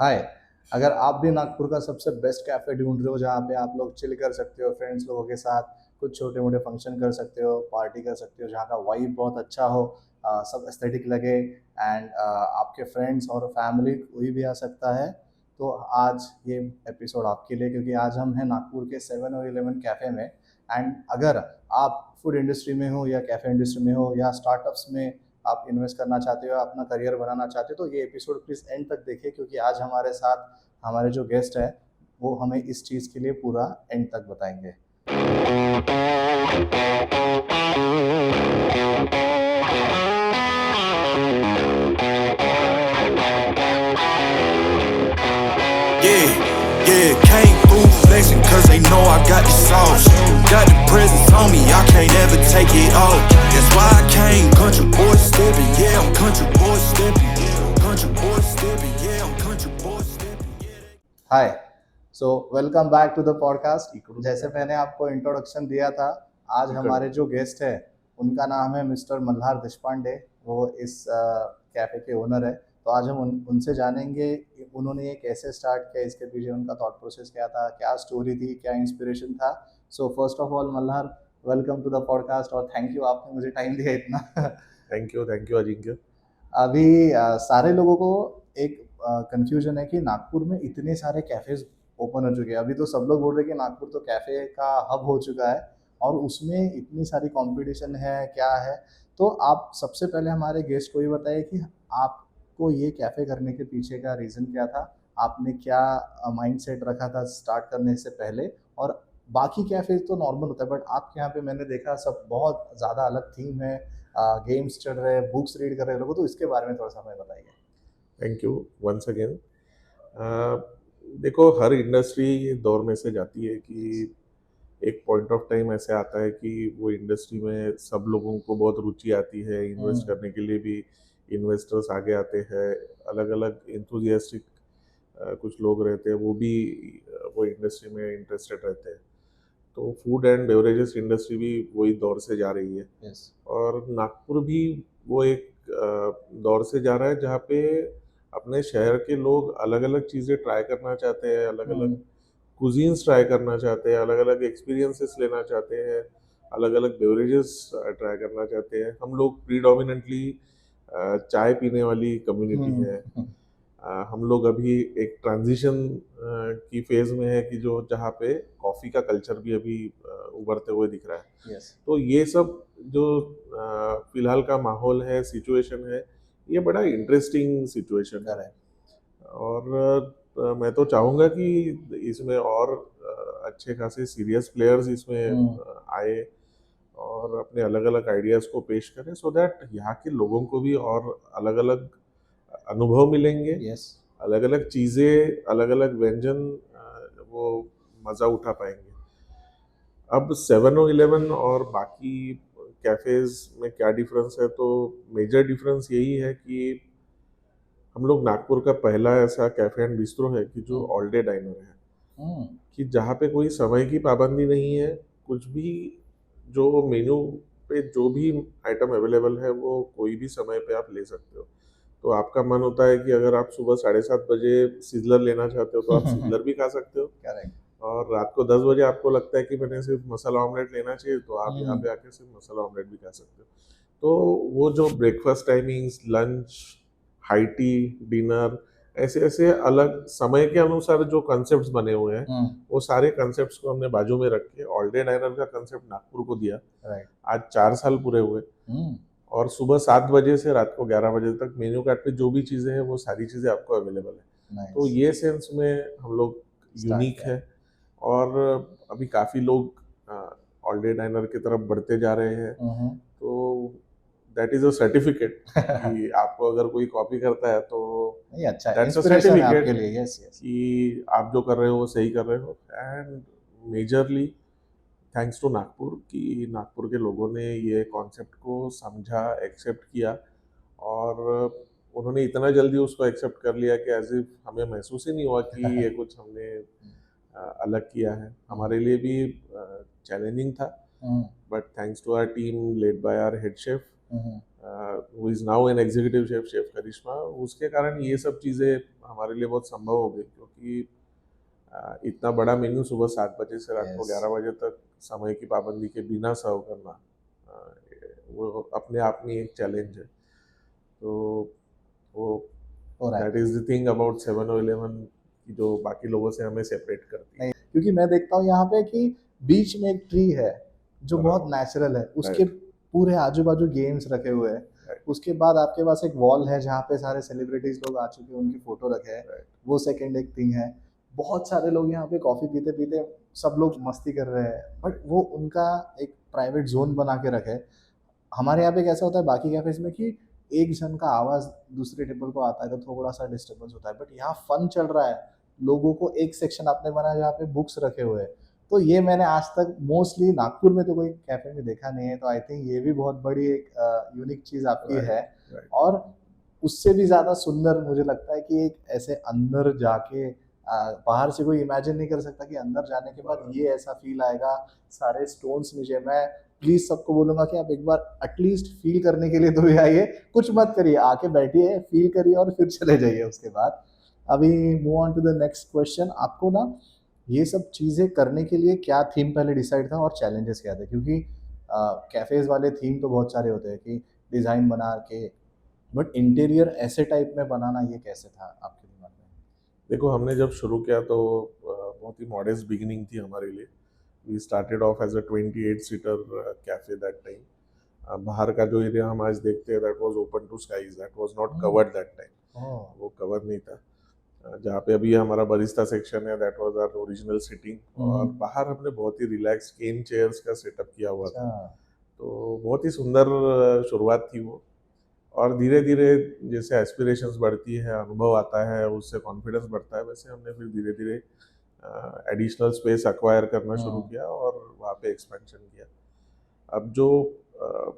हाय। अगर आप भी नागपुर का सबसे बेस्ट कैफ़े ढूंढ रहे हो जहाँ पे आप लोग चिल कर सकते हो फ्रेंड्स लोगों के साथ, कुछ छोटे मोटे फंक्शन कर सकते हो, पार्टी कर सकते हो, जहाँ का वाइब बहुत अच्छा हो, सब एस्थेटिक लगे एंड आपके फ्रेंड्स और फैमिली कोई भी आ सकता है, तो आज ये एपिसोड आपके लिए, क्योंकि आज हम हैं नागपुर के 7-Eleven कैफ़े में। एंड अगर आप फूड इंडस्ट्री में हो या कैफ़े इंडस्ट्री में हो या स्टार्टअप्स में आप इन्वेस्ट करना चाहते हो, अपना करियर बनाना चाहते हो, तो ये एपिसोड प्लीज़ एंड तक देखिए, क्योंकि आज हमारे साथ हमारे जो गेस्ट है वो हमें इस चीज़ के लिए पूरा एंड तक बताएंगे। Yeah, yeah, came through flexing cause they know I got the sauce. Got the presence on me, I can't ever take it off. That's why I came country boy stepping, yeah, I'm country boy stepping. Country boy stepping, yeah, I'm country boy stepping. Hi, so welcome back to the podcast. जैसे मैंने आपको introduction दिया था, आज हमारे जो guest है उनका नाम है मिस्टर मल्हार देशपांडे। वो इस कैफ़े के ओनर है। तो आज हम उनसे जानेंगे उन्होंने ये कैसे स्टार्ट किया, इसके पीछे उनका थॉट प्रोसेस क्या था, क्या स्टोरी थी, क्या इंस्पिरेशन था। So first of all Malhar, welcome to the podcast और थैंक यू, आपने मुझे टाइम दिया इतना। Thank you Ajinkya. अभी सारे लोगों को एक कंफ्यूजन है कि नागपुर में इतने सारे कैफ़ेज़ ओपन हो चुके हैं। अभी तो सब लोग बोल रहे हैं कि नागपुर तो कैफ़े का हब हो चुका है और उसमें इतनी सारी कंपटीशन है, क्या है? तो आप सबसे पहले हमारे गेस्ट को ये बताइए कि आपको ये कैफ़े करने के पीछे का रीज़न क्या था? आपने क्या माइंडसेट रखा था स्टार्ट करने से पहले? और बाकी कैफ़े तो नॉर्मल होता है, बट आपके यहाँ पे मैंने देखा सब बहुत ज़्यादा अलग थीम है, गेम्स चल रहे हैं, बुक्स रीड कर रहे हैं लोग, तो इसके बारे में थोड़ा-सा हमें बताइए। Thank you once again. देखो, हर इंडस्ट्री दौर में से जाती है कि एक पॉइंट ऑफ टाइम ऐसे आता है कि वो इंडस्ट्री में सब लोगों को बहुत रुचि आती है, इन्वेस्ट करने के लिए भी इन्वेस्टर्स आगे आते हैं। अलग अलग इंथुजियास्टिक कुछ लोग रहते हैं, वो भी वो इंडस्ट्री में इंटरेस्टेड रहते हैं। तो फूड एंड बेवरेजेस इंडस्ट्री भी वही दौर से जा रही है। यस। और नागपुर भी वो एक दौर से जा रहा है जहाँ पे अपने शहर के लोग अलग अलग चीज़ें ट्राई करना चाहते हैं, अलग अलग कुजीन्स ट्राई करना चाहते हैं, अलग अलग एक्सपीरियंसेस लेना चाहते हैं, अलग अलग बेवरेजेस ट्राई करना चाहते हैं। हम लोग प्रीडोमिनेंटली चाय पीने वाली कम्युनिटी है। हम लोग अभी एक ट्रांजिशन की फेज में है कि जो जहाँ पे कॉफ़ी का कल्चर भी अभी उभरते हुए दिख रहा है। यस। तो ये सब जो फिलहाल का माहौल है, सिचुएशन है, ये बड़ा इंटरेस्टिंग सिचुएशन है। और मैं तो चाहूँगा कि इसमें और अच्छे खासे सीरियस प्लेयर्स इसमें आए और अपने अलग अलग आइडियाज़ को पेश करें, सो दैट यहाँ के लोगों को भी और अलग अलग अनुभव मिलेंगे। यस। अलग अलग चीज़ें, अलग अलग व्यंजन वो मज़ा उठा पाएंगे। अब 7-Eleven और बाकी कैफ़ेज़ में क्या डिफरेंस है, तो मेजर डिफरेंस यही है कि हम लोग नागपुर का पहला ऐसा कैफ़े एंड बिस्ट्रो है कि जो ऑल डे डाइनर है, कि जहाँ पे कोई समय की पाबंदी नहीं है। कुछ भी जो मेन्यू पे जो भी आइटम अवेलेबल है वो कोई भी समय पे आप ले सकते हो। तो आपका मन होता है कि अगर आप सुबह 7:30 बजे सिज़लर लेना चाहते हो तो आप सिज़लर भी खा सकते हो। करेक्ट। और रात को 10 बजे आपको लगता है कि मैंने सिर्फ मसाला ऑमलेट लेना चाहिए, तो आप यहाँ पे आके सिर्फ मसाला ऑमलेट भी खा सकते हो। तो वो जो breakfast timings, lunch, high tea, dinner, ऐसे ऐसे अलग समय के अनुसार जो कॉन्सेप्ट्स बने हुए हैं, वो सारे कॉन्सेप्ट्स को हमने बाजू में रख के ऑल डे डाइनर का कॉन्सेप्ट नागपुर को दिया। राइट। आज 4 साल पूरे हुए और सुबह 7 बजे से रात को 11 बजे तक मेन्यू कार्ड पे जो भी चीज़ें हैं वो सारी चीज़ें आपको अवेलेबल है। तो ये सेंस में हम लोग यूनिक है। और अभी काफ़ी लोग ऑल डे डाइनर की तरफ बढ़ते जा रहे हैं। तो दैट इज़ अ सर्टिफिकेट कि आपको अगर कोई कॉपी करता है तो नहीं, अच्छा है, दैट्स अ इंस्पिरेशन है आपके सर्टिफिकेट लिए। Yes yes. कि आप जो कर रहे हो वो सही कर रहे हो। And majorly thanks to Nagpur कि नागपुर के लोगों ने ये कॉन्सेप्ट को समझा, एक्सेप्ट किया और उन्होंने इतना जल्दी उसको एक्सेप्ट कर लिया कि एज इफ हमें महसूस ही नहीं हुआ कि ये कुछ हमने अलग किया है। हमारे लिए भी चैलेंजिंग था, but thanks to our team led by our head chef, वो is now an executive chef, chef Karishma. उसके कारण ये सब चीज़ें हमारे लिए बहुत संभव हो गई, क्योंकि इतना बड़ा मेन्यू सुबह 7 बजे से रात को Yes. 11 बजे तक समय की पाबंदी के बिना सर्व करना, वो अपने आप में एक चैलेंज है। तो वो हो रहा है। That is the thing about 7-Eleven की जो बाकी लोगों से हमें सेपरेट करती है। नहीं, क्योंकि मैं देखता हूँ यहाँ पे कि बीच में एक ट्री है जो बहुत बराबर। नेचुरल है, उसके Right. पूरे आजू बाजू गेम्स रखे हुए हैं। Right. उसके बाद आपके पास एक वॉल है जहाँ पे सारे सेलिब्रिटीज लोग आ चुके हैं, उनकी फोटो रखे हैं। Right. वो सेकंड एक थिंग है। बहुत सारे लोग यहाँ पे कॉफी पीते पीते सब लोग मस्ती कर रहे हैं, बट वो उनका एक प्राइवेट जोन बना के रखे। हमारे यहाँ पे कैसा होता है बाकी कैफेज में कि एक जन का आवाज दूसरे टेबल को आता है तो थोड़ा सा डिस्टर्बेंस होता है, बट यहाँ फन चल रहा है। लोगों को एक सेक्शन आपने बनाया जहाँ पे बुक्स रखे हुए हैं। तो ये मैंने आज तक मोस्टली नागपुर में तो कोई कैफे में देखा नहीं है, तो आई थिंक ये भी बहुत बड़ी एक यूनिक चीज आपकी Right. है। Right. और उससे भी ज्यादा सुंदर मुझे लगता है कि एक ऐसे अंदर जाके बाहर से कोई इमेजिन नहीं कर सकता कि अंदर जाने के बाद ये ऐसा फील आएगा। सारे स्टोन्स नीचे, मैं प्लीज सबको बोलूंगा कि आप एक बार एटलीस्ट फील करने के लिए तो भी आइए, कुछ मत करिए, आके बैठिए, फील करिए और फिर चले जाइए उसके बाद। अभी move on to the next question. आपको ना ये सब चीज़ें करने के लिए क्या थीम पहले डिसाइड था और चैलेंजेस क्या थे? क्योंकि कैफेज वाले थीम तो बहुत सारे होते हैं कि डिज़ाइन बना के, बट इंटीरियर ऐसे टाइप में बनाना ये कैसे था आपके दिमाग में? देखो, हमने जब शुरू किया तो बहुत ही मॉडेस्ट बिगिनिंग थी हमारे लिए। We started off as a 28 seater cafe that time. बाहर का जो एरिया हम आज देखते हैं, that was open to skies, that was not covered that time. Oh, वो कवर नहीं था। जहाँ पे अभी हमारा बरिस्ता सेक्शन है, that was our original sitting. और बाहर हमने बहुत ही रिलैक्स केन चेयर्स का सेटअप किया हुआ था। अच्छा, तो बहुत ही सुंदर शुरुआत थी वो। और धीरे धीरे जैसे एस्पिरेशंस बढ़ती है, अनुभव आता है, उससे कॉन्फिडेंस बढ़ता है, वैसे हमने फिर धीरे धीरे एडिशनल स्पेस एक्वायर करना शुरू किया और वहाँ पे एक्सपेंशन किया। अब जो अ,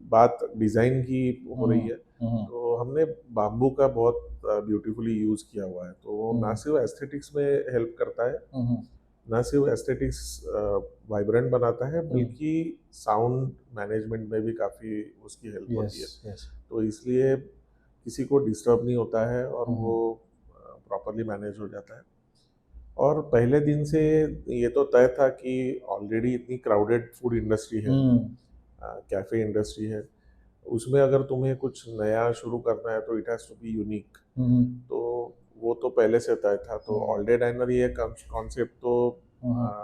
बात डिज़ाइन की हो रही है, तो हमने बाम्बू का बहुत ब्यूटीफुली यूज़ किया हुआ है। तो वो ना सिर्फ एस्थेटिक्स में हेल्प करता है, ना सिर्फ एस्थेटिक्स वाइब्रेंट बनाता है, बल्कि साउंड मैनेजमेंट में भी काफ़ी उसकी हेल्प होती है। यस यस, तो इसलिए किसी को डिस्टर्ब नहीं होता है और वो प्रॉपरली मैनेज हो जाता है। और पहले दिन से ये तो तय था कि ऑलरेडी इतनी क्राउडेड फूड इंडस्ट्री है, कैफ़े इंडस्ट्री है, उसमें अगर तुम्हें कुछ नया शुरू करना है तो it has to be unique. तो वो तो पहले से तय था। तो ऑल डे डाइनर ये कॉन्सेप्ट तो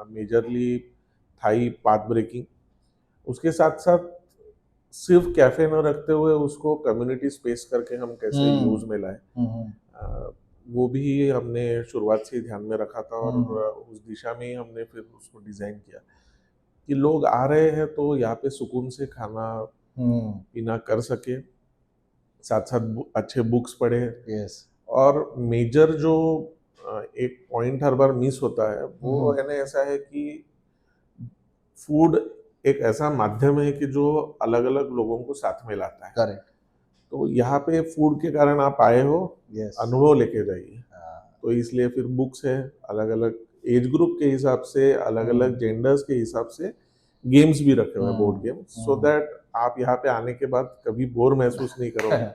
मेजरली थाई पाथ ब्रेकिंग, उसके साथ साथ सिर्फ कैफे न रखते हुए उसको कम्युनिटी स्पेस करके हम कैसे यूज में लाए, वो भी हमने शुरुआत से ही ध्यान में रखा था। और उस दिशा में ही हमने फिर उसको डिजाइन किया कि लोग आ रहे हैं तो यहाँ पे सुकून से खाना पीना कर सके, साथ साथ अच्छे बुक्स पढ़े। यस, और मेजर जो एक पॉइंट हर बार मिस होता है वो है ना, ऐसा है कि फूड एक ऐसा माध्यम है कि जो अलग अलग लोगों को साथ में लाता है। करेक्ट, तो यहाँ पे फूड के कारण आप आए हो, यस, अनुभव लेके जाइए। तो इसलिए फिर बुक्स है, अलग अलग एज ग्रुप के हिसाब से, अलग अलग जेंडर्स के हिसाब से गेम्स भी रखे हुए हैं, बोर्ड गेम्स, सो दैट आप यहाँ पे आने के बाद कभी बोर महसूस नहीं करोगे।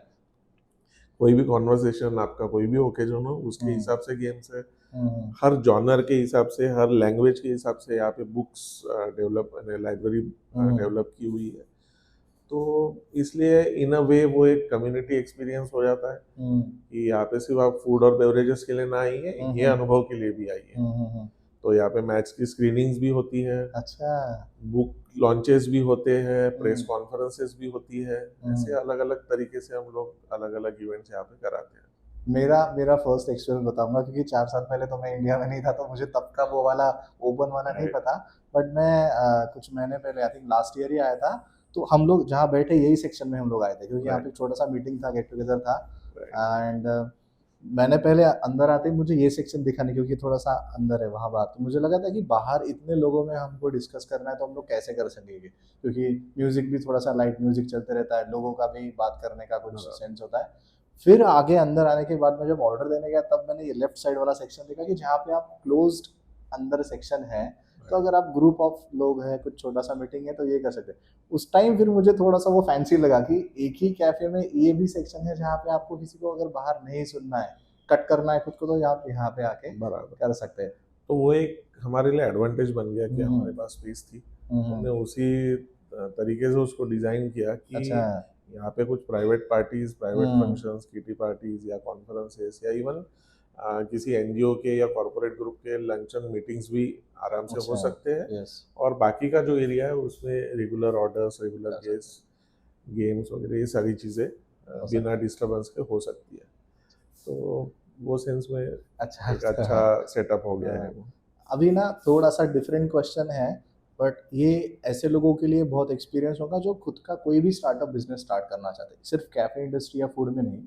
कोई भी कॉन्वर्सेशन आपका, कोई भी ओकेजन हो, उसके हिसाब से गेम्स है। हर जॉनर के हिसाब से, हर लैंग्वेज के हिसाब से यहाँ पे बुक्स डेवलप, लाइब्रेरी डेवलप की हुई है। तो इसलिए इन अ वे वो एक कम्युनिटी एक्सपीरियंस हो जाता है कि यहाँ पे सिर्फ आप फूड और बेवरेजेस के लिए ना आइए, ये अनुभव के लिए भी आइए। तो यहाँ पे मैच की स्क्रीनिंग्स भी होती है, अच्छा, बुक लॉन्चेस भी होते हैं, प्रेस कॉन्फ्रेंसेस भी होती है। ऐसे अलग अलग तरीके से हम लोग अलग अलग इवेंट्स यहाँ पे कराते हैं। मेरा फर्स्ट एक्सपीरियंस बताऊंगा, क्योंकि 4 साल पहले तो मैं इंडिया में नहीं था, तो मुझे तब का वो वाला ओपन वाला नहीं पता। बट मैं कुछ महीने पहले, आई थिंक लास्ट ईयर ही आया था, तो हम लोग जहाँ बैठे यही सेक्शन में हम लोग आए थे, क्योंकि यहाँ पे छोटा सा मीटिंग था, गेट टुगेदर था। एंड मैंने पहले अंदर आते ही मुझे ये सेक्शन दिखा नहीं, क्योंकि थोड़ा सा अंदर है वहाँ बात, तो मुझे लगा था कि बाहर इतने लोगों में हमको डिस्कस करना है तो हम लोग कैसे कर सकेंगे, क्योंकि म्यूजिक भी थोड़ा सा लाइट म्यूजिक चलते रहता है, लोगों का भी बात करने का कुछ सेंस होता है। फिर आगे अंदर आने के बाद मैं जब ऑर्डर देने गया, तब मैंने ये लेफ्ट साइड वाला सेक्शन देखा कि जहाँ पे आप क्लोज्ड अंदर सेक्शन है, तो अगर आप ग्रुप ऑफ लोग हैं, कुछ छोटा सा मीटिंग है तो ये कर सकते हैं। उस टाइम फिर मुझे थोड़ा सा वो फैंसी लगा कि एक ही कैफे में ये भी सेक्शन है जहाँ पे आपको किसी को अगर बाहर नहीं सुनना है, कट करना है खुद को, तो आप यहाँ पे आके बराबर। कर सकते हैं। तो वो एक हमारे लिए एडवांटेज बन गया कि हम्म। हमारे पास स्पेस थी, हम्म। हमने उसी तरीके से उसको डिज़ाइन किया कि अच्छा। यहाँ पे कुछ प्राइवेट पार्टीज, प्राइवेट हम्म। फंक्शंस, किटी पार्टीज या कॉन्फ्रेंसेस या इवन किसी एनजीओ के या कॉरपोरेट ग्रुप के लंचन मीटिंग्स भी आराम से हो अच्छा। सकते हैं। यस। और बाकी का जो एरिया है उसमें रेगुलर ऑर्डर्स, रेगुलर कर सकते गेस्ट, गेम्स वगैरह ये सारी चीज़ें हो बिना सकता है। डिस्टरबेंस के हो सकती है। तो वो सेंस में अच्छा एक अच्छा सेटअप हो गया है वो। अभी ना थोड़ा सा डिफरेंट क्वेश्चन है, बट ये ऐसे लोगों के लिए बहुत एक्सपीरियंस होगा जो खुद का कोई भी स्टार्टअप बिजनेस स्टार्ट करना चाहते हैं, सिर्फ कैफे इंडस्ट्री या फूड में नहीं,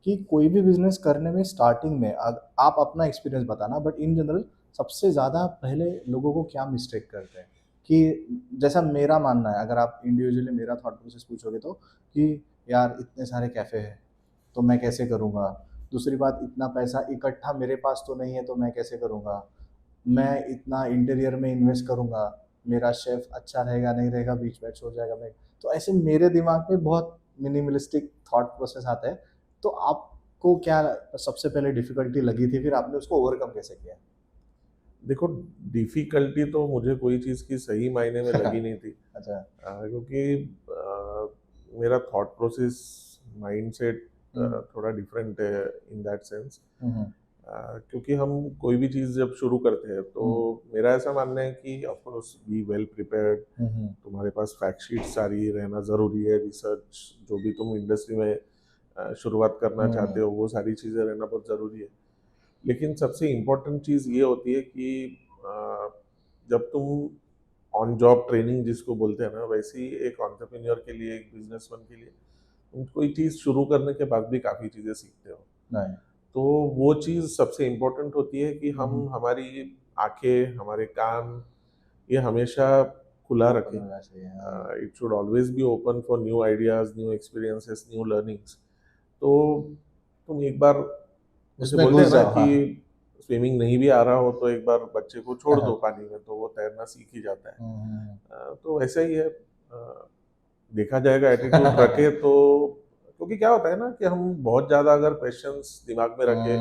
कि कोई भी बिजनेस करने में स्टार्टिंग में आप अपना एक्सपीरियंस बताना, बट इन जनरल सबसे ज़्यादा पहले लोगों को क्या मिस्टेक करते हैं, कि जैसा मेरा मानना है, अगर आप इंडिविजुअली मेरा थॉट प्रोसेस पूछोगे तो, कि यार इतने सारे कैफ़े हैं तो मैं कैसे करूँगा, दूसरी बात इतना पैसा इकट्ठा मेरे पास तो नहीं है तो मैं कैसे करूँगा, मैं इतना इंटीरियर में इन्वेस्ट करूँगा, मेरा शेफ अच्छा रहेगा नहीं रहेगा, बीच में छोड़ जाएगा मैं, तो ऐसे मेरे दिमाग में बहुत मिनिमलिस्टिक थॉट प्रोसेस आता है। तो आपको क्या सबसे पहले डिफिकल्टी लगी थी, फिर आपने उसको ओवरकम कैसे किया? देखो, डिफ़िकल्टी तो मुझे कोई चीज़ की सही मायने में लगी नहीं थी। अच्छा। क्योंकि मेरा थॉट प्रोसेस, माइंडसेट हम्म। थोड़ा डिफरेंट है इन दैट सेंस। हम्म। क्योंकि हम कोई भी चीज़ जब शुरू करते हैं तो मेरा ऐसा मानना है कि of course be well prepared, hmm. तुम्हारे पास फैक्ट शीट सारी रहना ज़रूरी है, रिसर्च जो भी तुम इंडस्ट्री में शुरुआत करना चाहते हो वो सारी चीज़ें रहना बहुत ज़रूरी है। लेकिन सबसे इम्पोर्टेंट चीज़ ये होती है कि अ, जब तुम ऑन जॉब ट्रेनिंग जिसको बोलते हैं ना, वैसे ही एक एंटरप्रेन्योर के लिए, एक बिजनेसमैन के लिए तुम कोई चीज़ शुरू करने के बाद भी काफ़ी चीज़ें सीखते हो। नहीं। तो वो चीज़ सबसे इम्पोर्टेंट होती है कि हम हम्म। हमारी आंखें, हमारे कान ये हमेशा खुला रखें। होना चाहिए, हाँ। It should always be open for new ideas, new experiences, new learnings. तो तुम एक बार, जैसे उसमें बोलते घुस हैं ना जाओ, कि हाँ। स्विमिंग नहीं भी आ रहा हो तो एक बार बच्चे को छोड़ हाँ। दो पानी में तो वो तैरना सीख ही जाता है। हम्म। तो वैसा ही है, देखा जाएगा एटीट्यूड रखे तो, क्योंकि क्या होता है ना कि हम बहुत ज़्यादा अगर क्वेश्चंस दिमाग में रखे,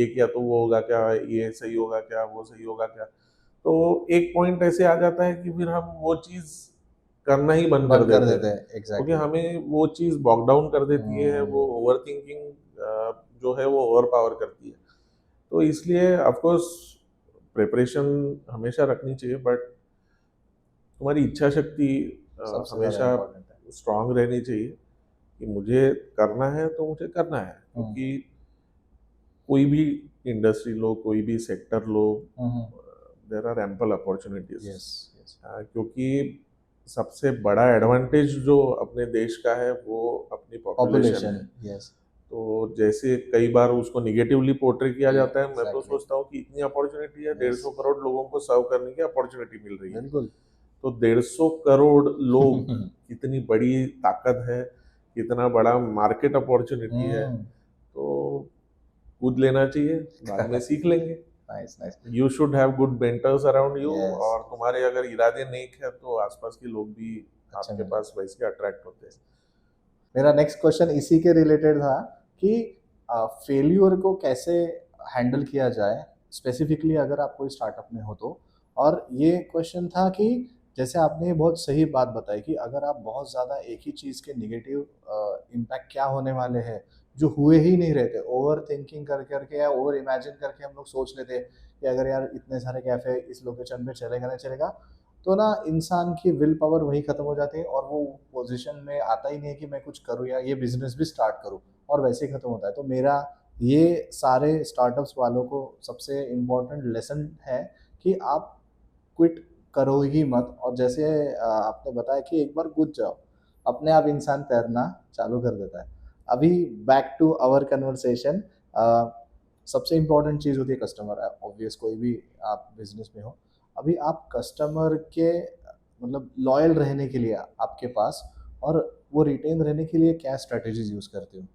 ये किया तो वो होगा क्या, ये सही होगा क्या, वो सही होगा क्या, तो एक पॉइंट ऐसे आ जाता है कि फिर हम वो चीज़ करना ही बंद कर बंद कर देते हैं, देते हैं, क्योंकि एग्जैक्टली। हमें वो चीज़ बॉग डाउन कर देती है, वो ओवर थिंकिंग जो है वो ओवर पावर करती है। तो इसलिए ऑफकोर्स प्रिपरेशन हमेशा रखनी चाहिए, बट तुम्हारी इच्छा शक्ति सबसे ज़्यादा हमेशा इम्पोर्टेंट है। स्ट्रांग रहनी चाहिए कि मुझे करना है तो मुझे करना है। क्योंकि कोई भी इंडस्ट्री लो, कोई भी सेक्टर लो, there are ample opportunities. Yes. Yes. क्योंकि सबसे बड़ा एडवांटेज जो अपने देश का है वो अपनी पॉपुलेशन पॉपुलेशन। है। यस। तो जैसे कई बार उसको निगेटिवली पोर्ट्रे किया जाता है, मैं तो Exactly. सोचता हूँ कि इतनी अपॉर्चुनिटी है, Yes. 150 करोड़ लोगों को सर्व करने की अपॉर्चुनिटी मिल रही है। बिल्कुल। तो 150 करोड़ लोग कितनी बड़ी ताकत है, कितना बड़ा मार्केट अपॉर्चुनिटी है, तो कूद लेना चाहिए, बाद में सीख लेंगे। Nice nice. You should have good mentors around you, Yes. और तुम्हारे अगर इरादे नेक है तो आसपास के लोग भी अच्छा आपके मिलेगा। पास वैसे अट्रैक्ट होते हैं। मेरा नेक्स्ट क्वेश्चन इसी के रिलेटेड था कि फेल्यूर को कैसे हैंडल किया जाए, स्पेसिफिकली अगर आप कोई स्टार्टअप में हो तो। और ये क्वेश्चन था कि जैसे आपने बहुत सही बात बताई कि अगर आप बहुत ज़्यादा एक ही चीज़ के नेगेटिव इम्पैक्ट क्या होने वाले हैं जो हुए ही नहीं रहते, ओवर थिंकिंग कर करके या ओवर इमेजिन करके हम लोग सोच लेते हैं कि अगर यार इतने सारे कैफ़े इस लोकेशन पे चलेगा नहीं चलेगा, तो ना इंसान की विल पावर वही खत्म हो जाती है और वो पोजीशन में आता ही नहीं है कि मैं कुछ करूँ या ये बिजनेस भी स्टार्ट करूँ, और वैसे ही खत्म होता है। तो मेरा ये सारे स्टार्टअप्स वालों को सबसे इम्पोर्टेंट लेसन है कि आप क्विट करो ही मत, और जैसे आपने बताया कि एक बार कूद जाओ, अपने आप इंसान तैरना चालू कर देता है। अभी बैक टू आवर कन्वर्सेशन, सबसे इम्पोर्टेंट चीज़ होती है कस्टमर, ऑब्वियस कोई भी आप बिजनेस में हो। अभी आप कस्टमर के मतलब लॉयल रहने के लिए आपके पास, और वो रिटेन रहने के लिए क्या स्ट्रेटजीज यूज़ करते हो,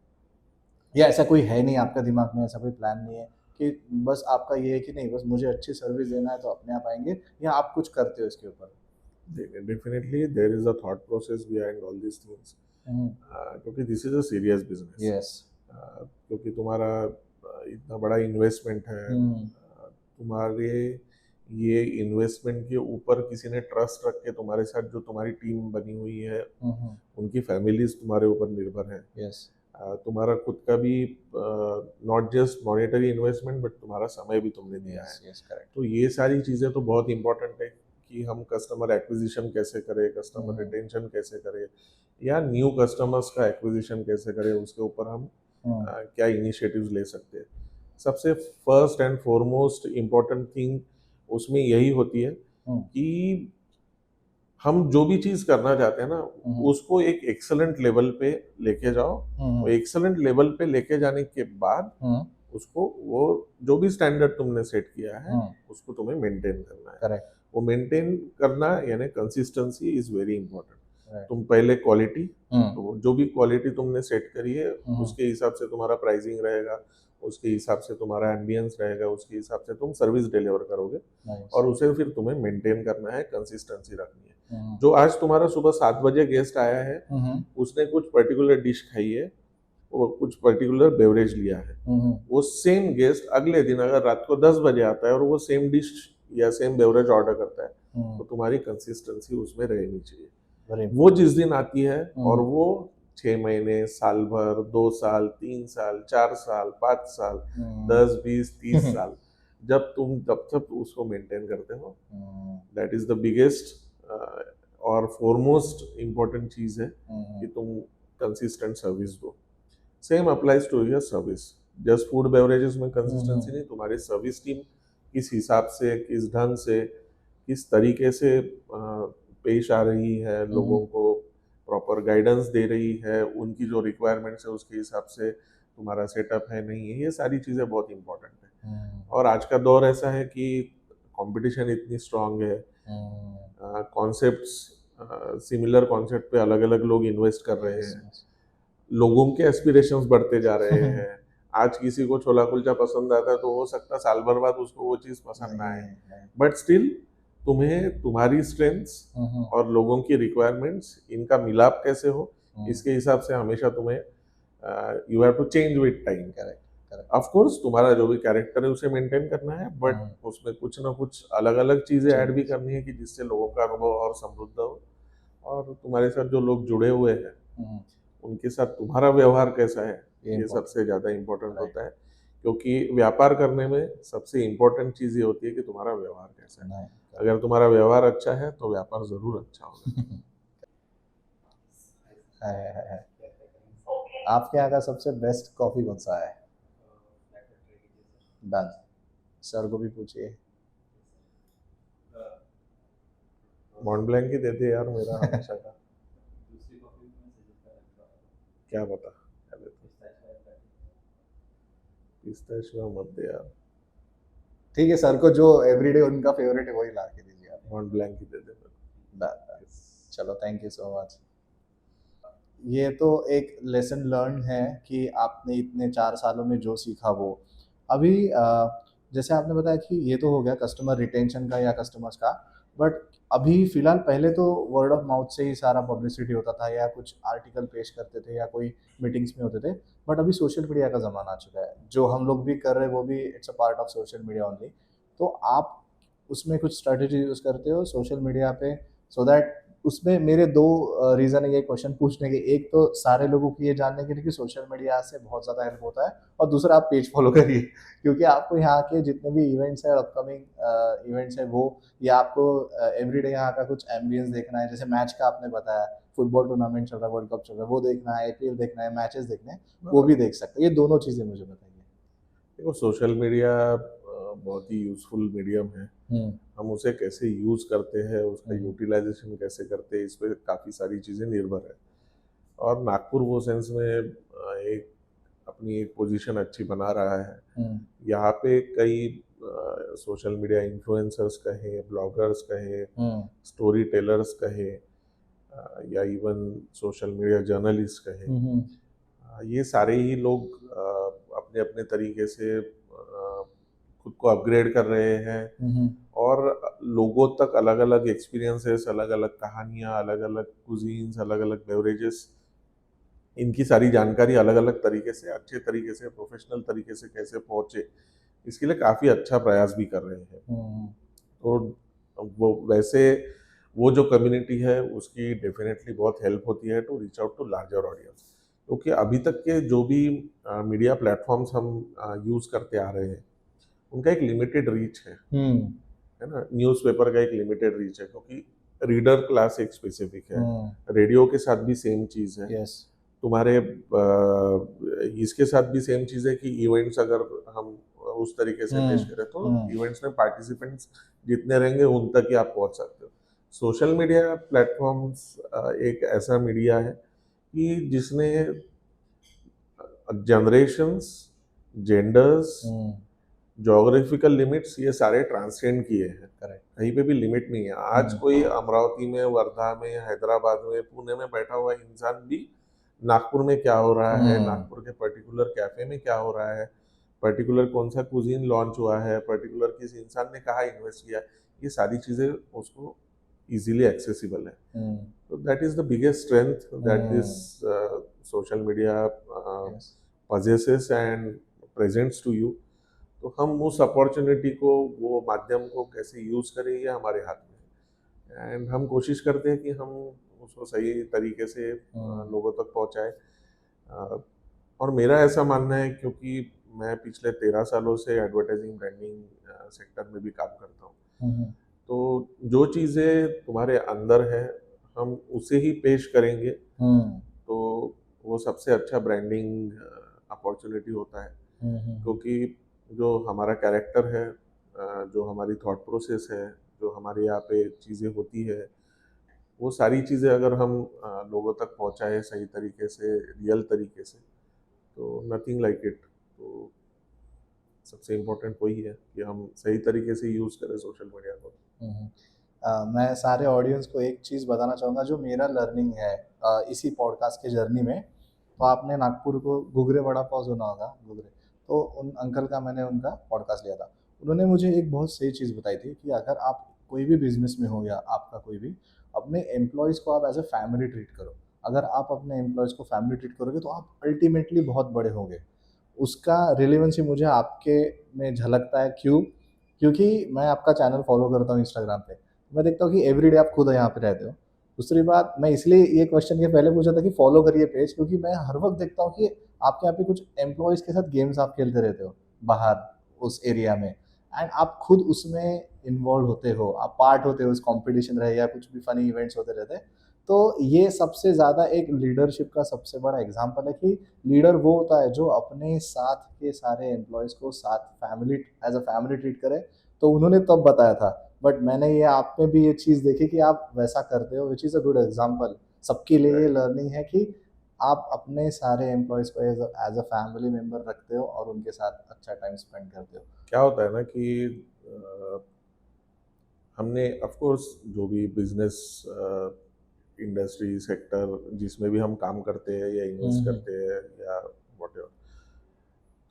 या ऐसा कोई है नहीं आपका दिमाग में, ऐसा कोई प्लान नहीं है कि बस आपका ये है कि नहीं बस मुझे अच्छी सर्विस देना है तो अपने आप आएंगे, या आप कुछ करते हो इसके ऊपर? Definitely there is a thought process behind all these things, क्योंकि this is a serious business. Yes. क्योंकि तुम्हारा इतना बड़ा इन्वेस्टमेंट है, तुम्हारे ये इन्वेस्टमेंट के ऊपर किसी ने ट्रस्ट रख के तुम्हारे साथ जो तुम्हारी टीम बनी हुई है, उनकी फैमिलीज तुम्हारे ऊपर निर्भर है। यस। तुम्हारा खुद का भी not just monetary investment but तुम्हारा समय भी तुमने दिया है। Yes, yes, correct. तो ये सारी चीज़ें तो बहुत इंपॉर्टेंट है कि हम कस्टमर एक्विजिशन कैसे करें, कस्टमर रिटेंशन कैसे करें, या न्यू कस्टमर्स का एक्विजिशन कैसे करें, उसके ऊपर हम क्या इनिशिएटिव्स ले सकते हैं। सबसे first and foremost important thing उसमें यही होती है कि हम जो भी चीज़ करना चाहते हैं ना, उसको एक एक्सेलेंट लेवल पे लेके जाओ, और एक्सेलेंट लेवल पे लेके जाने के बाद उसको वो जो भी स्टैंडर्ड तुमने सेट किया है उसको तुम्हें मेंटेन करना है। करेक्ट। वो मेंटेन करना यानी कंसिस्टेंसी इज वेरी इंपॉर्टेंट। तुम पहले क्वालिटी, तो जो भी क्वालिटी तुमने सेट करी है उसके हिसाब से तुम्हारा प्राइसिंग रहेगा, उसके हिसाब से तुम्हारा एम्बियंस रहेगा, उसके हिसाब से तुम सर्विस डिलीवर करोगे, और उसे फिर तुम्हें मेंटेन करना है, कंसिस्टेंसी रखनी है। जो आज तुम्हारा सुबह 7 बजे गेस्ट आया है, उसने कुछ पर्टिकुलर डिश खाई है, वो कुछ पर्टिकुलर बेवरेज लिया है, वो सेम गेस्ट अगले दिन अगर रात को 10 बजे आता है और वो सेम डिश या सेम बेवरेज ऑर्डर करता है, तो तुम्हारी कंसिस्टेंसी उसमें रहनी चाहिए। वो जिस दिन आती है और वो 6 महीने, साल भर, 2 साल, 3 साल, 4 साल, 5 साल, 10, 20, 30 साल, जब तुम तब तक उसको मेंटेन करते हो, दैट इज द बिगेस्ट और फॉरमोस्ट इम्पोर्टेंट चीज है कि तुम कंसिस्टेंट सर्विस दो। Same applies to your service. Just food beverages में कंसिस्टेंसी नहीं, तुम्हारी सर्विस टीम किस हिसाब से, किस ढंग से, किस तरीके से पेश आ रही है, लोगों को प्रॉपर गाइडेंस दे रही है, उनकी जो रिक्वायरमेंट्स है उसके हिसाब से तुम्हारा सेटअप है नहीं है, ये सारी चीज़ें बहुत इंपॉर्टेंट है। और आज का दौर ऐसा है कि कंपटीशन इतनी स्ट्रांग है, कॉन्सेप्ट्स सिमिलर कॉन्सेप्ट पे अलग अलग लोग इन्वेस्ट कर रहे हैं, लोगों के एस्पिरेशंस बढ़ते जा रहे हैं। आज किसी को छोला कुलचा पसंद आता है तो हो सकता है साल भर बाद उसको वो चीज़ पसंद ना आए, बट स्टिल तुम्हें तुम्हारी स्ट्रेंथ्स और लोगों की रिक्वायरमेंट्स इनका मिलाप कैसे हो, इसके हिसाब से हमेशा तुम्हें you have to change with time. Of course तुम्हारा जो भी कैरेक्टर है उसे मेंटेन करना है, बट उसमें कुछ ना कुछ अलग अलग चीज़ें ऐड भी करनी है कि जिससे लोगों का अनुभव और समृद्ध हो, और तुम्हारे साथ जो लोग जुड़े हुए हैं उनके साथ तुम्हारा व्यवहार कैसा है, ये सबसे ज़्यादा इम्पोर्टेंट होता है। क्योंकि व्यापार करने में सबसे इम्पोर्टेंट चीज़ ये होती है कि तुम्हारा व्यवहार कैसा है। अगर तुम्हारा व्यवहार अच्छा है तो व्यापार ज़रूर अच्छा होगा। आपके यहाँ का सबसे बेस्ट कॉफ़ी कौन सा है? डन। सर को भी पूछिए। मॉन्ट ब्लैंक ही देते यार, मेरा हमेशा का। क्या बता, पिस्ताशियो मत दे यार। ठीक है, सर को जो एवरीडे उनका फेवरेट है वही ला के दीजिए आप। मॉन्ट ब्लैंक ही दे दे। चलो, थैंक यू सो मच। ये तो एक लेसन लर्न है कि आपने इतने 4 सालों में जो सीखा वो अभी जैसे आपने बताया कि ये तो हो गया कस्टमर रिटेंशन का या कस्टमर्स का, बट अभी फिलहाल पहले तो वर्ड ऑफ माउथ से ही सारा पब्लिसिटी होता था या कुछ आर्टिकल पेश करते थे या कोई मीटिंग्स में होते थे, बट अभी सोशल मीडिया का ज़माना आ चुका है, जो हम लोग भी कर रहे हैं वो भी it's a part of social media only. तो आप उसमें कुछ स्ट्रेटेजी यूज़ करते हो सोशल मीडिया पे, सो दैट उसमें मेरे 2 रीज़न है ये क्वेश्चन पूछने के। एक तो सारे लोगों को ये जानने के लिए कि सोशल मीडिया से बहुत ज़्यादा हेल्प होता है, और दूसरा आप पेज फॉलो करिए क्योंकि आपको यहाँ के जितने भी इवेंट्स हैं और अपकमिंग इवेंट्स हैं वो, या आपको एवरीडे यहाँ का कुछ एम्बियंस देखना है, जैसे मैच का आपने बताया, फुटबॉल टूर्नामेंट चल रहा है, वर्ल्ड कप चल रहा है, वो देखना है, IPL देखना है, मैचेस देखने हैं, वो भी देख सकते हैं। ये दोनों चीज़ें मुझे बताइए। देखो, सोशल मीडिया बहुत ही यूजफुल मीडियम है, हम उसे कैसे यूज करते हैं, उसका यूटिलाइजेशन कैसे करते हैं, इस पर काफ़ी सारी चीज़ें निर्भर है। और नागपुर वो सेंस में एक अपनी एक पोजीशन अच्छी बना रहा है। यहाँ पे कई सोशल मीडिया इन्फ्लुएंसर्स कहे, ब्लॉगर्स कहे, स्टोरी टेलर्स कहे, या इवन सोशल मीडिया जर्नलिस्ट कहे, ये सारे ही लोग अपने अपने तरीके से खुद को अपग्रेड कर रहे हैं और लोगों तक अलग अलग एक्सपीरियंसेस, अलग अलग कहानियाँ, अलग अलग कुजीन्स, अलग अलग बेवरेजेस, इनकी सारी जानकारी अलग अलग तरीके से, अच्छे तरीके से, प्रोफेशनल तरीके से कैसे पहुंचे, इसके लिए काफ़ी अच्छा प्रयास भी कर रहे हैं। तो वो वैसे वो जो कम्युनिटी है उसकी डेफिनेटली बहुत हेल्प होती है to reach out to larger audience, क्योंकि अभी तक के जो भी मीडिया प्लेटफॉर्म्स हम यूज़ करते आ रहे हैं उनका एक लिमिटेड रीच है ना। न्यूज़पेपर का एक लिमिटेड रीच है क्योंकि रीडर क्लास एक स्पेसिफिक है। रेडियो के साथ भी सेम चीज़ है। यस तुम्हारे इसके साथ भी सेम चीज़ है कि इवेंट्स अगर हम उस तरीके से पेश करें तो इवेंट्स में पार्टिसिपेंट्स जितने रहेंगे उन तक ही आप पहुंच सकते हो। सोशल मीडिया प्लेटफॉर्म्स एक ऐसा मीडिया है कि जिसने जनरेशंस, जेंडर्स, जोग्राफिकल लिमिट्स ये सारे ट्रांससेंड किए हैं। करेक्ट कहीं पे भी लिमिट नहीं है। आज कोई अमरावती में, वर्धा में, हैदराबाद में, पुणे में बैठा हुआ इंसान भी नागपुर में क्या हो रहा है, नागपुर के पर्टिकुलर कैफे में क्या हो रहा है, पर्टिकुलर कौन सा कुजीन लॉन्च हुआ है, पर्टिकुलर किस इंसान ने कहाँ इन्वेस्ट किया, ये सारी चीज़ें उसको इजीली एक्सेसिबल है। तो that is the biggest strength that this social media possesses and presents to you। तो हम उस अपॉर्चुनिटी को, वो माध्यम को कैसे यूज़ करें ये हमारे हाथ में है। एंड हम कोशिश करते हैं कि हम उसको सही तरीके से लोगों तक पहुंचाएं। और मेरा ऐसा मानना है, क्योंकि मैं पिछले 13 सालों से एडवर्टाइजिंग ब्रांडिंग सेक्टर में भी काम करता हूँ, तो जो चीज़ें तुम्हारे अंदर है हम उसे ही पेश करेंगे तो वो सबसे अच्छा ब्रांडिंग अपॉर्चुनिटी होता है। क्योंकि जो हमारा कैरेक्टर है, जो हमारी थॉट प्रोसेस है, जो हमारे यहाँ पे चीज़ें होती है, वो सारी चीज़ें अगर हम लोगों तक पहुँचाए सही तरीके से, रियल तरीके से, तो नथिंग लाइक इट। तो सबसे इम्पोर्टेंट वही है कि हम सही तरीके से यूज़ करें सोशल मीडिया को। मैं सारे ऑडियंस को एक चीज़ बताना चाहूँगा जो मेरा लर्निंग है इसी पॉडकास्ट के जर्नी में। तो आपने नागपुर को घुघरे वड़ा पाव सुना होगा, घुघरे, तो उन अंकल का मैंने उनका पॉडकास्ट लिया था। उन्होंने मुझे एक बहुत सही चीज़ बताई थी कि अगर आप कोई भी बिजनेस में हो या आपका कोई भी, अपने एम्प्लॉयज़ को आप एज अ फैमिली ट्रीट करो। अगर आप अपने एम्प्लॉयज़ को फैमिली ट्रीट करोगे तो आप अल्टीमेटली बहुत बड़े होंगे। उसका रिलेवेंसी मुझे आपके में झलकता है। क्यों? क्योंकि मैं आपका चैनल फॉलो करता हूँ इंस्टाग्राम पे। मैं देखता हूँ कि एवरीडे आप खुद यहाँ पे रहते हो। दूसरी बात, मैं इसलिए ये क्वेश्चन के पहले पूछा था कि फॉलो करिए पेज, क्योंकि मैं हर वक्त देखता हूँ कि आपके यहाँ पे कुछ एम्प्लॉयज़ के साथ गेम्स आप खेलते रहते हो बाहर उस एरिया में, एंड आप खुद उसमें इन्वॉल्व होते हो, आप पार्ट होते हो, उस कॉम्पिटिशन रहे या कुछ भी फनी इवेंट्स होते रहते हैं। तो ये सबसे ज़्यादा एक लीडरशिप का सबसे बड़ा एग्जाम्पल है कि लीडर वो होता है जो अपने साथ के सारे एम्प्लॉयज़ को साथ family as a family treat करे। तो उन्होंने तब बताया था, बट मैंने ये आप में भी ये चीज़ देखी कि आप वैसा करते हो, which is a good example. सबके लिए ये लर्निंग है कि आप अपने सारे एम्प्लॉयज़ को एज अ फैमिली मेम्बर रखते हो और उनके साथ अच्छा टाइम स्पेंड करते हो। क्या होता है ना कि हमने ऑफ कोर्स जो भी बिजनेस इंडस्ट्री सेक्टर जिसमें भी हम काम करते हैं या इन्वेस्ट करते हैं या व्हाटएवर,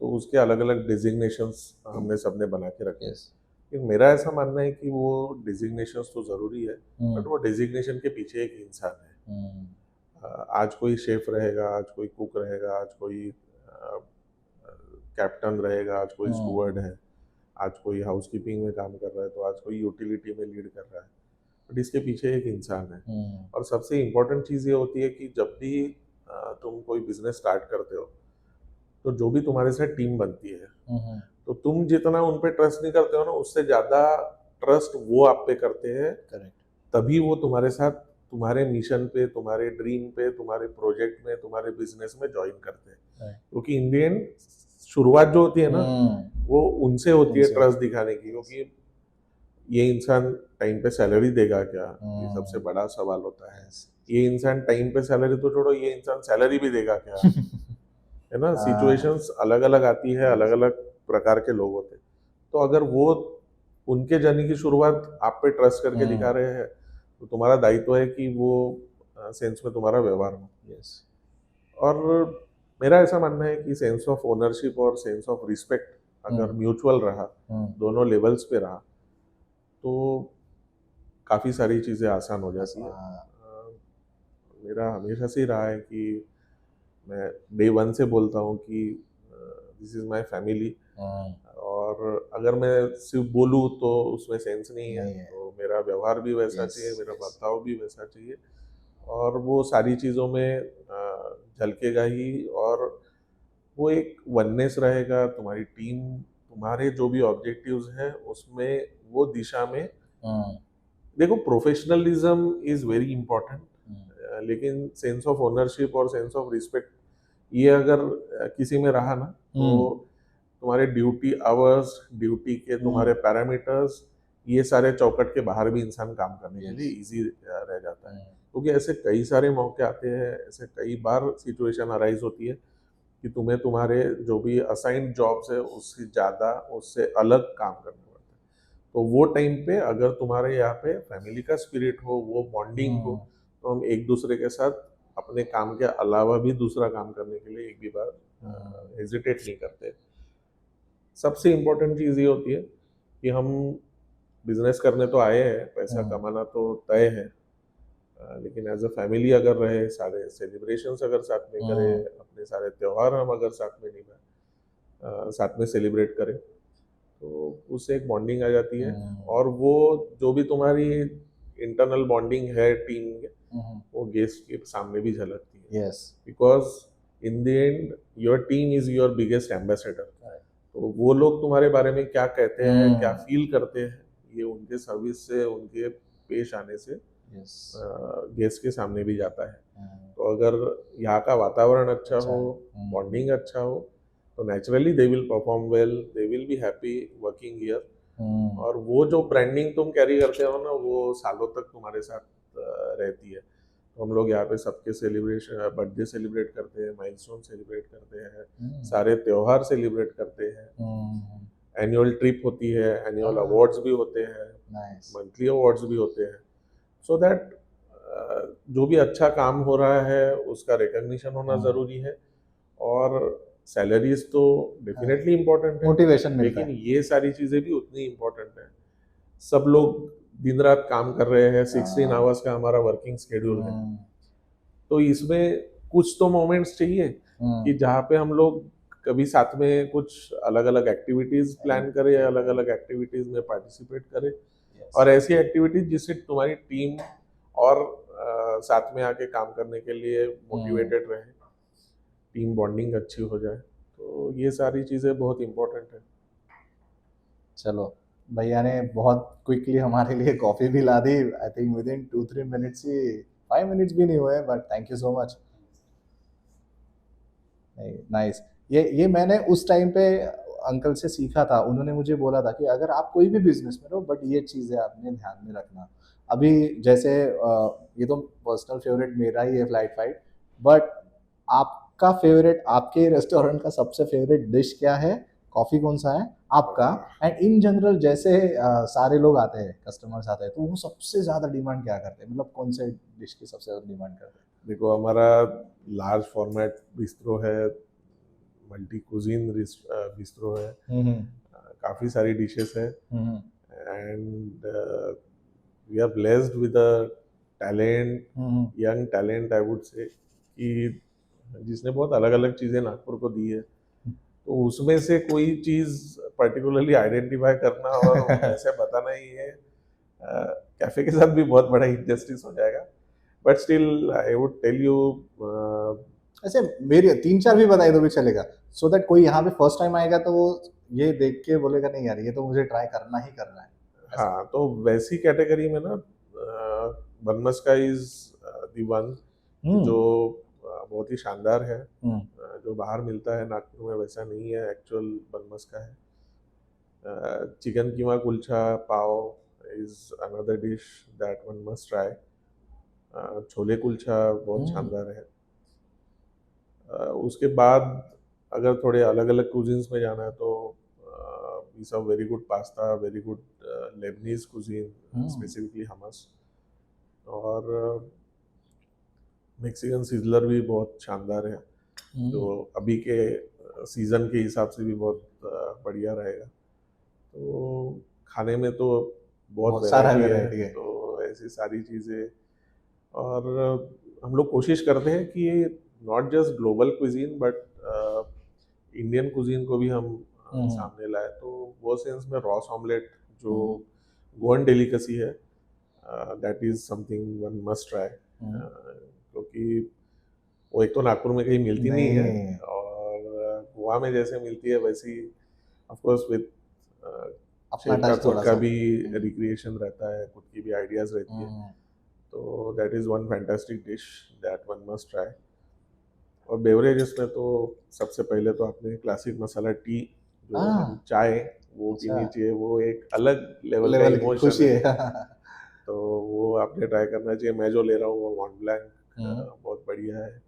तो उसके अलग अलग डिजिग्नेशंस हमने सबने बना के रखे हैं। यस लेकिन मेरा ऐसा मानना है कि वो डिजिग्नेशंस तो ज़रूरी है, बट वो डिजिग्नेशन के पीछे एक इंसान है। आज कोई शेफ रहेगा, आज कोई कुक रहेगा, आज कोई कैप्टन रहेगा, आज कोई स्टूवर्ड है, आज कोई हाउसकीपिंग में काम कर रहा है, तो आज कोई यूटिलिटी में लीड कर रहा है, बट इसके पीछे एक इंसान है। और सबसे इम्पोर्टेंट चीज़ ये होती है कि जब भी तुम कोई बिजनेस स्टार्ट करते हो तो जो भी तुम्हारे साथ टीम बनती है, तो तुम जितना उन पे ट्रस्ट नहीं करते हो ना, उससे ज़्यादा ट्रस्ट वो आप पे करते हैं। करेक्ट तभी वो तुम्हारे साथ तुम्हारे मिशन पे, तुम्हारे ड्रीम पे, तुम्हारे प्रोजेक्ट में, तुम्हारे बिजनेस में ज्वाइन करते हैं। क्योंकि इन द एंड शुरुआत जो होती है ना, वो उनसे होती है ट्रस्ट दिखाने की। क्योंकि ये इंसान टाइम पे सैलरी देगा क्या, ये सबसे बड़ा सवाल होता है। ये इंसान टाइम पे सैलरी तो छोड़ो, ये इंसान सैलरी भी देगा क्या, है ना। सिचुएशंस अलग अलग आती है, अलग अलग प्रकार के लोग होते हैं। तो अगर वो उनके जर्नी की शुरुआत आप पे ट्रस्ट करके दिखा रहे हैं, तो तुम्हारा दायित्व है कि वो सेंस में तुम्हारा व्यवहार हो। यस और मेरा ऐसा मानना है कि सेंस ऑफ ओनरशिप और सेंस ऑफ रिस्पेक्ट अगर म्यूचुअल रहा, दोनों लेवल्स पे रहा, तो काफ़ी सारी चीज़ें आसान हो जाती है। मेरा हमेशा से ही रहा है कि मैं डे वन से बोलता हूँ कि दिस इज़ माय फैमिली, और अगर मैं सिर्फ बोलूँ तो उसमें सेंस नहीं है। नहीं है। तो मेरा व्यवहार भी वैसा Yes, चाहिए, मेरा yes. बर्ताव भी वैसा चाहिए, और वो सारी चीज़ों में झलकेगा ही, और वो एक वननेस रहेगा। तुम्हारी टीम, तुम्हारे जो भी ऑब्जेक्टिव्स हैं उसमें, वो दिशा में, देखो प्रोफेशनलिज्म इज़ वेरी इंपॉर्टेंट, लेकिन सेंस ऑफ ओनरशिप और सेंस ऑफ रिस्पेक्ट, ये अगर किसी में रहा ना, तो तुम्हारे ड्यूटी आवर्स, ड्यूटी के तुम्हारे पैरामीटर्स, ये सारे चौकट के बाहर भी इंसान काम करने के लिए इजी रह जाता है। क्योंकि ऐसे कई सारे मौके आते हैं, ऐसे कई बार सिचुएशन अराइज होती है कि तुम्हें तुम्हारे जो भी असाइंड जॉब्स है उससे ज़्यादा, उससे अलग काम करना पड़ता है। तो वो टाइम पे अगर तुम्हारे यहाँ पे फैमिली का स्पिरिट हो, वो बॉन्डिंग हो, तो हम एक दूसरे के साथ अपने काम के अलावा भी दूसरा काम करने के लिए एक भी बार हेजिटेट नहीं करते। सबसे इम्पोर्टेंट चीज़ ये होती है कि हम बिजनेस करने तो आए हैं, पैसा कमाना तो तय है, लेकिन एज अ फैमिली अगर रहे, सारे सेलिब्रेशंस अगर साथ में करें, अपने सारे त्यौहार हम अगर साथ में निभाएं, साथ में सेलिब्रेट करें, तो उससे एक बॉन्डिंग आ जाती है। और वो जो भी तुम्हारी इंटरनल बॉन्डिंग है टीम में, वो गेस्ट के सामने भी झलकती है। Yes, because in the end your team is your biggest ambassador. तो वो लोग तुम्हारे बारे में क्या कहते हैं, क्या फील करते हैं, ये उनके सर्विस से, उनके पेश आने से गेस्ट के सामने भी जाता है। तो अगर यहाँ का वातावरण अच्छा हो, बॉन्डिंग अच्छा हो, तो naturally they will perform well, they will be happy working here, और वो जो ब्रांडिंग तुम कैरी करते हो ना, वो सालों तक तुम्हारे साथ रहती है। तो हम लोग यहाँ पे सबके सेलिब्रेशन, बर्थडे सेलिब्रेट करते हैं, माइलस्टोन सेलिब्रेट करते हैं, सारे त्योहार सेलिब्रेट करते हैं, एनुअल ट्रिप होती है, एनुअल अवार्ड्स भी होते हैं, मंथली अवार्ड्स भी होते हैं, सो दैट जो भी अच्छा काम हो रहा है उसका रिकग्निशन होना ज़रूरी है। और सैलरीज तो डेफिनेटली इम्पोर्टेंट है, मोटिवेशन मिलता लेकिन है। ये सारी चीज़ें भी उतनी इम्पोर्टेंट है। सब लोग दिन रात काम कर रहे हैं, 16 आवर्स का हमारा वर्किंग शेड्यूल है, तो इसमें कुछ तो मोमेंट्स चाहिए कि जहाँ पे हम लोग कभी साथ में कुछ अलग अलग एक्टिविटीज प्लान करें, अलग अलग एक्टिविटीज में पार्टिसिपेट करें, और ऐसी एक्टिविटीज जिससे तुम्हारी टीम और साथ में आके काम करने के लिए मोटिवेटेड रहे, टीम बॉन्डिंग अच्छी हो जाए। तो ये सारी चीज़ें बहुत इम्पोर्टेंट है। चलो, भैया ने बहुत क्विकली हमारे लिए कॉफ़ी भी ला दी। I think within 2-3 minutes ही, 5 मिनट्स भी नहीं हुए, but thank you so much. Nice. ये मैंने उस टाइम पे अंकल से सीखा था। उन्होंने मुझे बोला था कि अगर आप कोई भी बिजनेस में हो, बट ये चीज़ें आपने ध्यान में रखना। अभी जैसे ये तो पर्सनल फेवरेट मेरा ही है फ्लाइट फाइट, बट आपका फेवरेट, आपके रेस्टोरेंट का सबसे फेवरेट डिश क्या है? कॉफ़ी कौन सा है आपका? एंड इन जनरल जैसे सारे लोग आते हैं, कस्टमर्स आते हैं, तो वो सबसे ज़्यादा डिमांड क्या करते हैं? मतलब कौन से डिश की सबसे ज़्यादा डिमांड करते हैं? देखो, हमारा लार्ज फॉर्मेट बिस्ट्रो है, मल्टी कुजीन बिस्ट्रो है, काफ़ी सारी डिशेस है, and we are blessed with a talent, young talent I would say, कि जिसने बहुत अलग अलग चीज़ें नागपुर को दी है। तो उसमें से कोई चीज़ पर्टिकुलरली आइडेंटिफाई करना और ऐसे बताना ही है, कैफ़े के साथ भी बहुत बड़ा इंजस्टिस हो जाएगा, but still I would tell you, ऐसे मेरे 3-4 भी बताए तो भी चलेगा, सो दैट कोई यहाँ पे फर्स्ट टाइम आएगा तो वो ये देख के बोलेगा नहीं यार, ये तो मुझे ट्राई करना ही करना है। हाँ, तो वैसी कैटेगरी में ना बनमस्का इज द वन, जो बहुत ही शानदार है, जो बाहर मिलता है नागपुर में वैसा नहीं है, एक्चुअल बनमस्का है। Chicken keema kulcha pav is another dish that one must try. Chole kulcha बहुत शानदार है। उसके बाद अगर थोड़े अलग अलग कुजीन्स में जाना है तो we serve very good pasta, very good Lebanese cuisine, specifically hummus, और मेक्सिकन सिजलर भी बहुत शानदार है, जो अभी के सीजन के हिसाब से भी बहुत बढ़िया रहेगा। तो खाने में तो बहुत बहुत सारा वैरायटी वैरायटी है, है। तो ऐसी सारी चीज़ें। और हम लोग कोशिश करते हैं कि not just global cuisine but Indian cuisine को भी हम हम्म। सामने लाए। तो वो सेंस में रॉस ऑमलेट जो हम्म। गोवन डेलिकेसी है, that is something one must try, hmm. क्योंकि वो एक तो नागपुर में कहीं मिलती नहीं है, नहीं। और गोवा में जैसे मिलती है वैसी ऑफ कोर्स विद अपना शेफ का टच खुद थोड़ा का सा। भी रिक्रिएशन रहता है, खुद की भी आइडियाज रहती है। हम्म। तो that is one fantastic dish that one must try. और बेवरेजेस में तो सबसे पहले तो आपने क्लासिक मसाला टी, जो हम हाँ। चाय वो अच्छा। पीनी चाहिए, वो एक अलग लेवल का लेवल की इमोशन खुशी है। है। तो वो आपने ट्राई करना चाहिए। मैं जो ले रहा हूँ वो मॉन्ट ब्लैंक हम्म। बहुत बढ़िया है।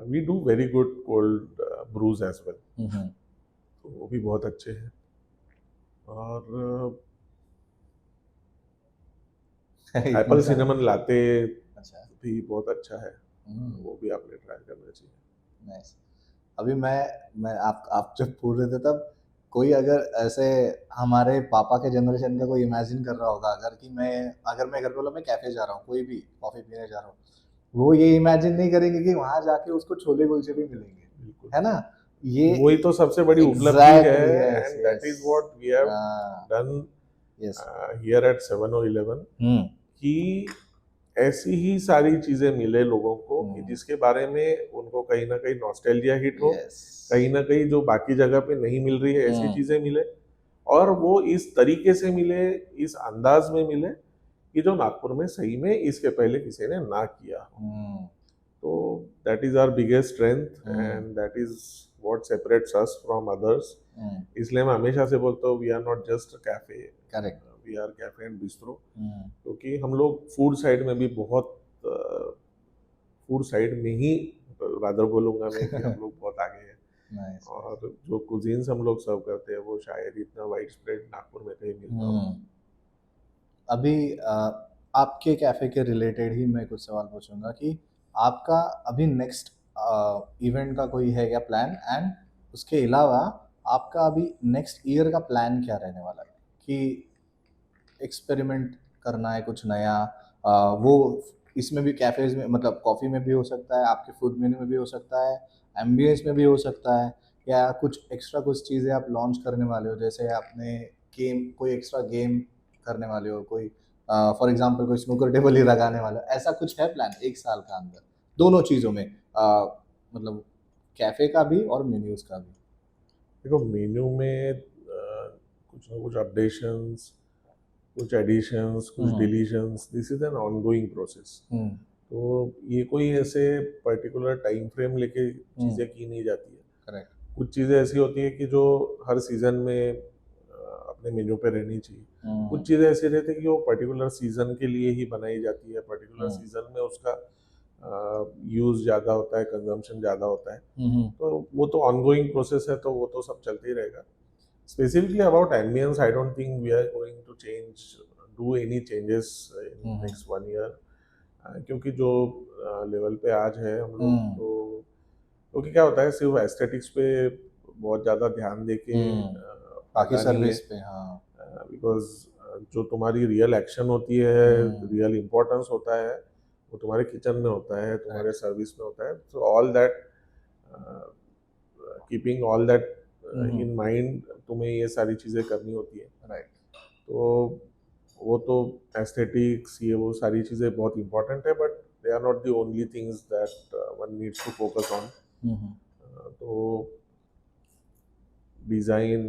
We do very good cold brews as well, hmm. तो वो भी बहुत अच्छे हैं। और इतने एप्पल सारे। सिनेमन लाते अच्छा। भी बहुत अच्छा है, हम्म। वो भी आपने ट्राई करना चाहिए। नाइस। अभी मैं आप जब पूछ रहे थे तब कोई अगर ऐसे हमारे पापा के जनरेशन का कोई इमेजिन कर रहा होगा, अगर मैं घर पे बोला मैं कैफे जा रहा हूँ, कोई भी कॉफी पीने जा रहा हूँ, वो ये इमेजिन नहीं करेंगे कि वहां जाके उसको छोले कुलचे भी मिलेंगे, बिल्कुल, है ना? ये वही तो सबसे बड़ी उपलब्धि है। Exactly. Yes and that yes. Is what we have done yes. Here at 7-Eleven, hmm. कि ऐसी ही सारी चीजें मिले लोगों को कि हम्म। जिसके बारे में उनको कहीं ना कहीं नॉस्टैल्जिया हिट हो, यस। कहीं ना कहीं जो बाकी जगह पे नहीं मिल रही है ऐसी हम्म। चीजें मिले, और वो इस तरीके से मिले, इस अंदाज में मिले कि जो नागपुर में सही में इसके पहले किसी ने ना किया हो। हम्म। तो that is our biggest strength hmm. And that is what separates us from others. Hmm. इसलिए मैं हमेशा से बोलता हूँ we are not just cafe, correct. We are cafe and bistro. Hmm. क्योंकि हम लोग फूड साइड में भी बहुत, फूड साइड में ही रादर बोलूँगा मैं कि हम लोग बहुत आगे हैं। नाइस। और जो कुजीन्स हम लोग सर्व करते हैं वो शायद इतना वाइड स्प्रेड नागपुर में कहीं मिलता हो। अभी आपके कैफ़े के रिलेटेड ही मैं कुछ सवाल पूछूंगा कि आपका अभी नेक्स्ट इवेंट का कोई है क्या प्लान, एंड उसके अलावा आपका अभी नेक्स्ट ईयर का प्लान क्या रहने वाला है कि एक्सपेरिमेंट करना है कुछ नया? वो इसमें भी कैफ़ेज़ में, मतलब कॉफ़ी में भी हो सकता है, आपके फूड मेन्यू में भी हो सकता है, एम्बियंस में भी हो सकता है, या कुछ एक्स्ट्रा कुछ चीज़ें आप लॉन्च करने वाले हो, जैसे आपने गेम, कोई एक्स्ट्रा गेम करने वाले हो, कोई फॉर एग्जांपल कोई स्नूकर टेबल ही लगाने वाले हो, ऐसा कुछ है प्लान एक साल का अंदर दोनों चीज़ों में, मतलब कैफ़े का भी और मेन्यूज़ का भी? देखो मेन्यू में कुछ ना कुछ अपडेशंस, कुछ एडिशंस, कुछ hmm. Deletions, this is an ongoing process. Hmm. तो ये कोई ऐसे पर्टिकुलर टाइम फ्रेम लेके हम्म। चीज़ें की नहीं जाती है। करेक्ट। कुछ चीज़ें ऐसी होती है कि जो हर सीज़न में अपने मेन्यू पे रहनी चाहिए। हम्म। कुछ चीज़ें ऐसी रहती है कि वो पर्टिकुलर सीज़न के लिए ही बनाई जाती है, पर्टिकुलर हम्म। सीज़न में उसका यूज़ ज़्यादा होता है, कंजम्पशन ज़्यादा होता है। हम्म। तो वो तो ऑनगोइंग प्रोसेस है, तो वो तो सब चलते ही रहेगा। Specifically about ambience, I don't think we are going to do any changes in hmm. next 1 year. क्योंकि जो लेवल पे आज है हम लोग, हम्म। तो क्योंकि क्या होता है सिर्फ एस्थेटिक्स पे बहुत ज़्यादा ध्यान दे के बाकी फायदा नहीं है। सर्विस पे, हाँ। बिकॉज जो तुम्हारी रियल एक्शन होती है, रियल इम्पोर्टेंस होता है, वो तुम्हारे किचन में होता है, तुम्हारे सर्विस में होता है। So all that, keeping all that in mind, तुम्हें ये सारी चीज़ें करनी होती है। राइट। तो वो तो एस्थेटिक्स, ये वो सारी चीज़ें बहुत इंपॉर्टेंट है, but they are not the only things that one needs to focus on. तो डिज़ाइन,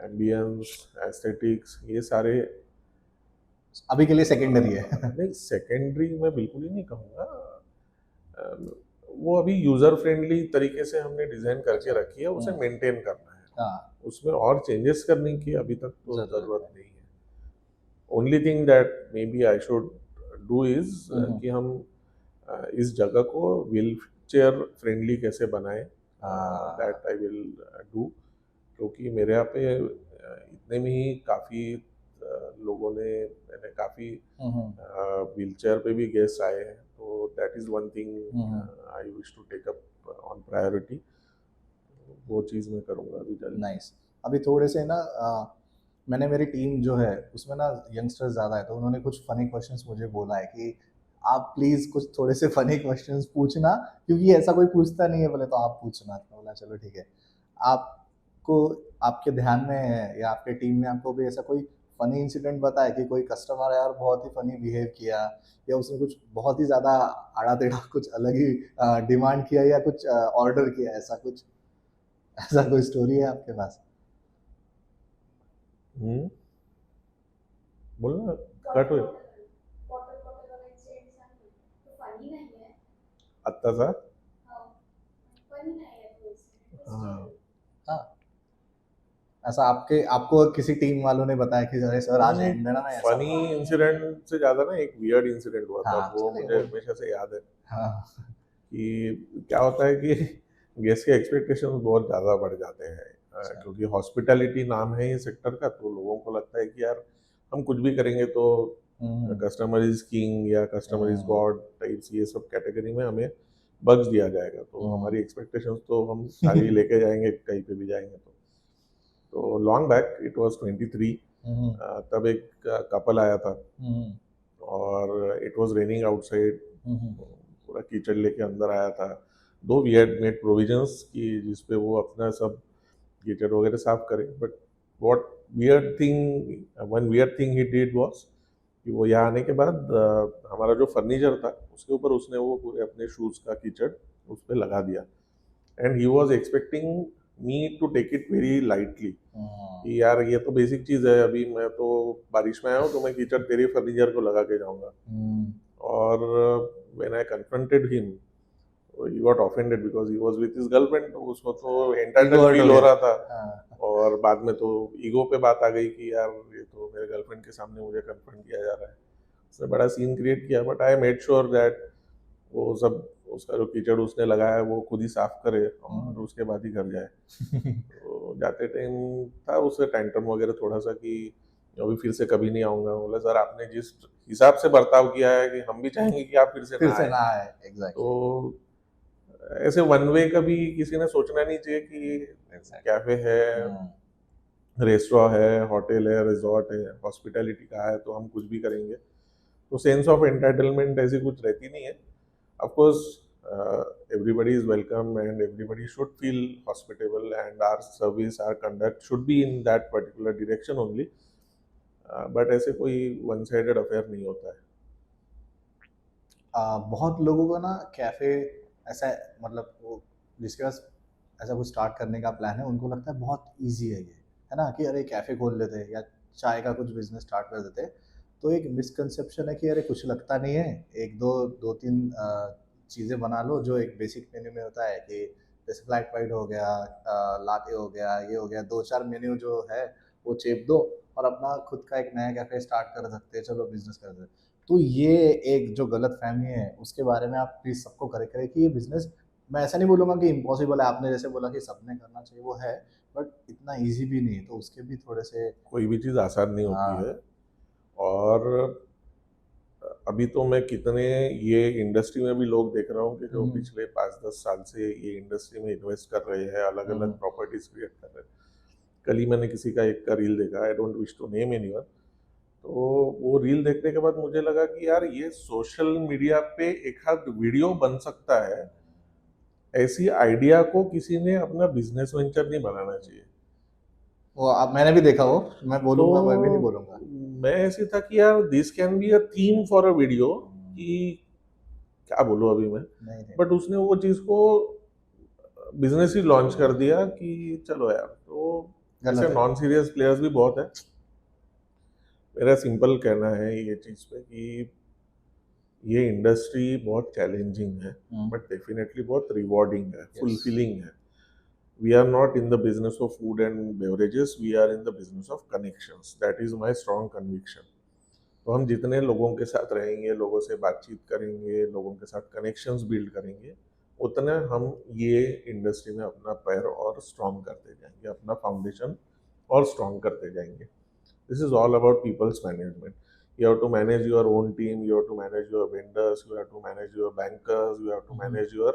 एम्बियंस, एस्थेटिक्स, ये सारे अभी के लिए सेकेंडरी है। नहीं, सेकेंडरी मैं बिल्कुल ही नहीं कहूँगा। वो अभी यूज़र फ्रेंडली तरीके से हमने डिज़ाइन करके रखी है, उसे मेंटेन करना है। हाँ। उसमें और चेंजेस करने की अभी तक तो ज़रूरत ज़रूरत नहीं है। Only thing that maybe I should do is कि हम इस जगह को व्हील चेयर फ्रेंडली कैसे बनाएं, दैट आई विल डू। क्योंकि मेरे यहाँ पे इतने में ही काफ़ी लोगों ने, मैंने काफ़ी व्हील चेयर पे भी गेस्ट आए हैं, तो that is one thing I wish to take up on priority. वो चीज़ मैं करूँगा अभी जल्द। नाइस। अभी थोड़े से ना मैंने मेरी टीम जो है उसमें ना यंगस्टर्स ज़्यादा है, तो उन्होंने कुछ फनी क्वेश्चंस मुझे बोला है कि आप प्लीज़ कुछ थोड़े से फनी क्वेश्चंस पूछना, क्योंकि ऐसा कोई पूछता नहीं है, बोले तो आप पूछना। तो बोला चलो ठीक है। आपको आपके ध्यान में है या आपके टीम ने आपको भी ऐसा कोई फनी इंसिडेंट बताया कि कोई कस्टमर यार बहुत ही फनी बिहेव किया, या उसने कुछ बहुत ही ज़्यादा आड़ा-टेढ़ा कुछ अलग ही डिमांड किया, या कुछ ऑर्डर किया, ऐसा कुछ? ऐसा कोई स्टोरी है आपके पास? हम्म, बोलना कट होईल आत्ताचा हाँ हाँ, ऐसा आपको किसी टीम वालों ने बताया कि अरे सर आज एंड है ना, मैं ऐसा। फनी इंसिडेंट से ज़्यादा ना एक वियर्ड इंसिडेंट हुआ था, हाँ, वो चलिए मुझे वो। हमेशा से याद है हाँ, कि क्या होता है कि गेस्ट के एक्सपेक्टेशंस बहुत ज़्यादा बढ़ जाते हैं। अच्छा। क्योंकि हॉस्पिटैलिटी नाम है ये सेक्टर का, तो लोगों को लगता है कि यार हम कुछ भी करेंगे तो हुँ, कस्टमर इज किंग या customer is hmm, God types, ये सब कैटेगरी में हमें बग्स दिया जाएगा, तो हुँ। हमारी एक्सपेक्टेशंस तो हम सारी लेके जाएंगे कहीं पे भी जाएंगे। तो लॉन्ग बैक इट वाज 23, हुँ, तब एक कपल आया था हुँ, और इट वाज रेनिंग आउटसाइड, हुँ, हुँ, पूरा कीचड़ लेके अंदर आया था। दो वी हैड मेड प्रोविजंस कि जिसपे वो अपना सब कीचड़ वगैरह साफ करे, but what weird thing one weird thing he did was कि वो यहाँ आने के बाद हमारा जो फर्नीचर था उसके ऊपर उसने वो पूरे अपने शूज़ का कीचड़ उस पर लगा दिया, and he was expecting me to take it very lightly hmm, कि यार ये तो बेसिक चीज़ है, अभी मैं तो बारिश में आया हूँ तो मैं कीचड़ तेरे फर्नीचर को लगा के जाऊँगा। हुँ। और when I confronted him he got offended because he was with his girlfriend, तो उसको तो ईगो एंटाइटल हर्ट हो फील हो गया। रहा था। हाँ, और बाद में तो ईगो पे बात आ गई कि यार ये तो मेरे गर्लफ्रेंड के सामने मुझे कन्फ्रंट किया जा रहा है। उसने बड़ा सीन क्रिएट किया, but I made sure that वो सब उसका जो कीचड़ उसने लगाया है वो खुद ही साफ करे और हुँ। उसके बाद ही घर जाए। तो जाते टाइम था उससे टैंट्रम वगैरह थोड़ा सा कि अभी फिर से कभी नहीं आऊँगा। बोला सर आपने जिस हिसाब से बर्ताव किया है कि हम भी चाहेंगे कि आप फिर से फिर ना से आए। ना आए, एग्ज़ैक्टली, तो ऐसे वन वे कभी किसी ने सोचना नहीं चाहिए कि एग्ज़ैक्टली। कैफ़े है, हुँ, रेस्टोरेंट है, होटल है, रिज़ॉर्ट है, हॉस्पिटैलिटी का है तो हम कुछ भी करेंगे। तो सेंस ऑफ एंटाइटलमेंट ऐसी कुछ रहती नहीं है। Of course, everybody is welcome and everybody should feel hospitable, and our service, our conduct should be in that particular direction only. But ऐसे कोई वन साइडेड अफेयर नहीं होता है। बहुत लोगों को ना कैफ़े ऐसा, मतलब वो जिसके पास ऐसा कुछ स्टार्ट करने का प्लान है, उनको लगता है बहुत ईज़ी है ये, है ना? कि अरे कैफ़े खोल लेते हैं या चाय का कुछ बिज़नेस स्टार्ट कर देते हैं। तो एक मिसकंसेप्शन है कि अरे कुछ लगता नहीं है, 1-2 2-3 चीज़ें बना लो जो एक बेसिक मेन्यू में होता है, कि जैसे फ्लैट वाइट हो गया, लाटे हो गया, ये हो गया, 2-4 मेन्यू जो है वो चेप दो और अपना खुद का एक नया कैफ़े स्टार्ट कर सकते हैं, चलो बिज़नेस कर देते हैं। तो ये एक जो गलतफ़हमी है, उसके बारे में आप प्लीज़ सबको करेक्ट करें कि ये बिज़नेस, मैं ऐसा नहीं बोलूँगा कि इम्पॉसिबल है, आपने जैसे बोला कि सबने करना चाहिए, वो है, बट इतना ईज़ी भी नहीं है, तो उसके भी थोड़े से। कोई भी चीज़ आसान नहीं होती है। हाँ। और अभी तो मैं कितने ये इंडस्ट्री में भी लोग देख रहा हूँ कि जो हुँ, पिछले 5-10 साल से ये इंडस्ट्री में इन्वेस्ट कर रहे हैं, अलग हुँ, अलग प्रॉपर्टीज क्रिएट कर रहे हैं। कल ही मैंने किसी का एक का रील देखा, I don't wish to name anyone. तो वो रील देखने के बाद मुझे लगा कि यार ये सोशल मीडिया पे एक आध वीडियो बन सकता है, ऐसी आइडिया को किसी ने अपना बिजनेस वेंचर नहीं बनाना चाहिए। वो अब मैंने भी देखा वो, मैं तो बोलूँगा, मैं भी नहीं बोलूँगा। मैं ऐसी था कि यार this can be a theme for a video hmm, कि क्या बोलूँ अभी मैं। नहीं, नहीं, बट उसने वो चीज़ को बिजनेस ही लॉन्च कर दिया कि चलो यार। तो गलत ऐसे है। नॉन सीरियस प्लेयर्स भी बहुत है। मेरा सिंपल कहना है ये चीज़ पे कि ये इंडस्ट्री बहुत चैलेंजिंग है, हुँ, बट डेफिनेटली बहुत रिवॉर्डिंग है, यस। फुलफिलिंग है। We are not in the business of food and beverages, we are in the business of connections, that is my strong conviction. तो हम जितने लोगों के साथ रहेंगे, लोगों से बातचीत करेंगे, लोगों के साथ कनेक्शंस बिल्ड करेंगे, उतना हम ये इंडस्ट्री में अपना पैर और स्ट्रॉन्ग करते जाएंगे, अपना फाउंडेशन और स्ट्रॉन्ग करते जाएंगे। This is all about people's management. You have to manage your own team, you have to manage your vendors, you have to manage your bankers, you have to hmm, manage your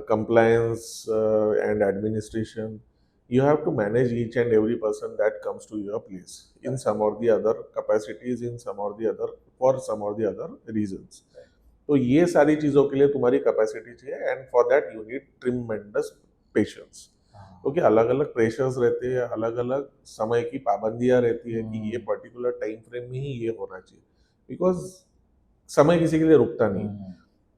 compliance and administration. You have to manage each and every person that comes to your place in some or the other capacities, in some or the other, for some or the other reasons. तो ये सारी चीज़ों के लिए तुम्हारी capacity चाहिए, and for that you need tremendous patience, क्योंकि अलग अलग प्रेशर्स रहते हैं, अलग अलग समय की पाबंदियां रहती है कि ये पर्टिकुलर टाइम फ्रेम में ही ये होना चाहिए, बिकॉज समय किसी के लिए रुकता नहीं।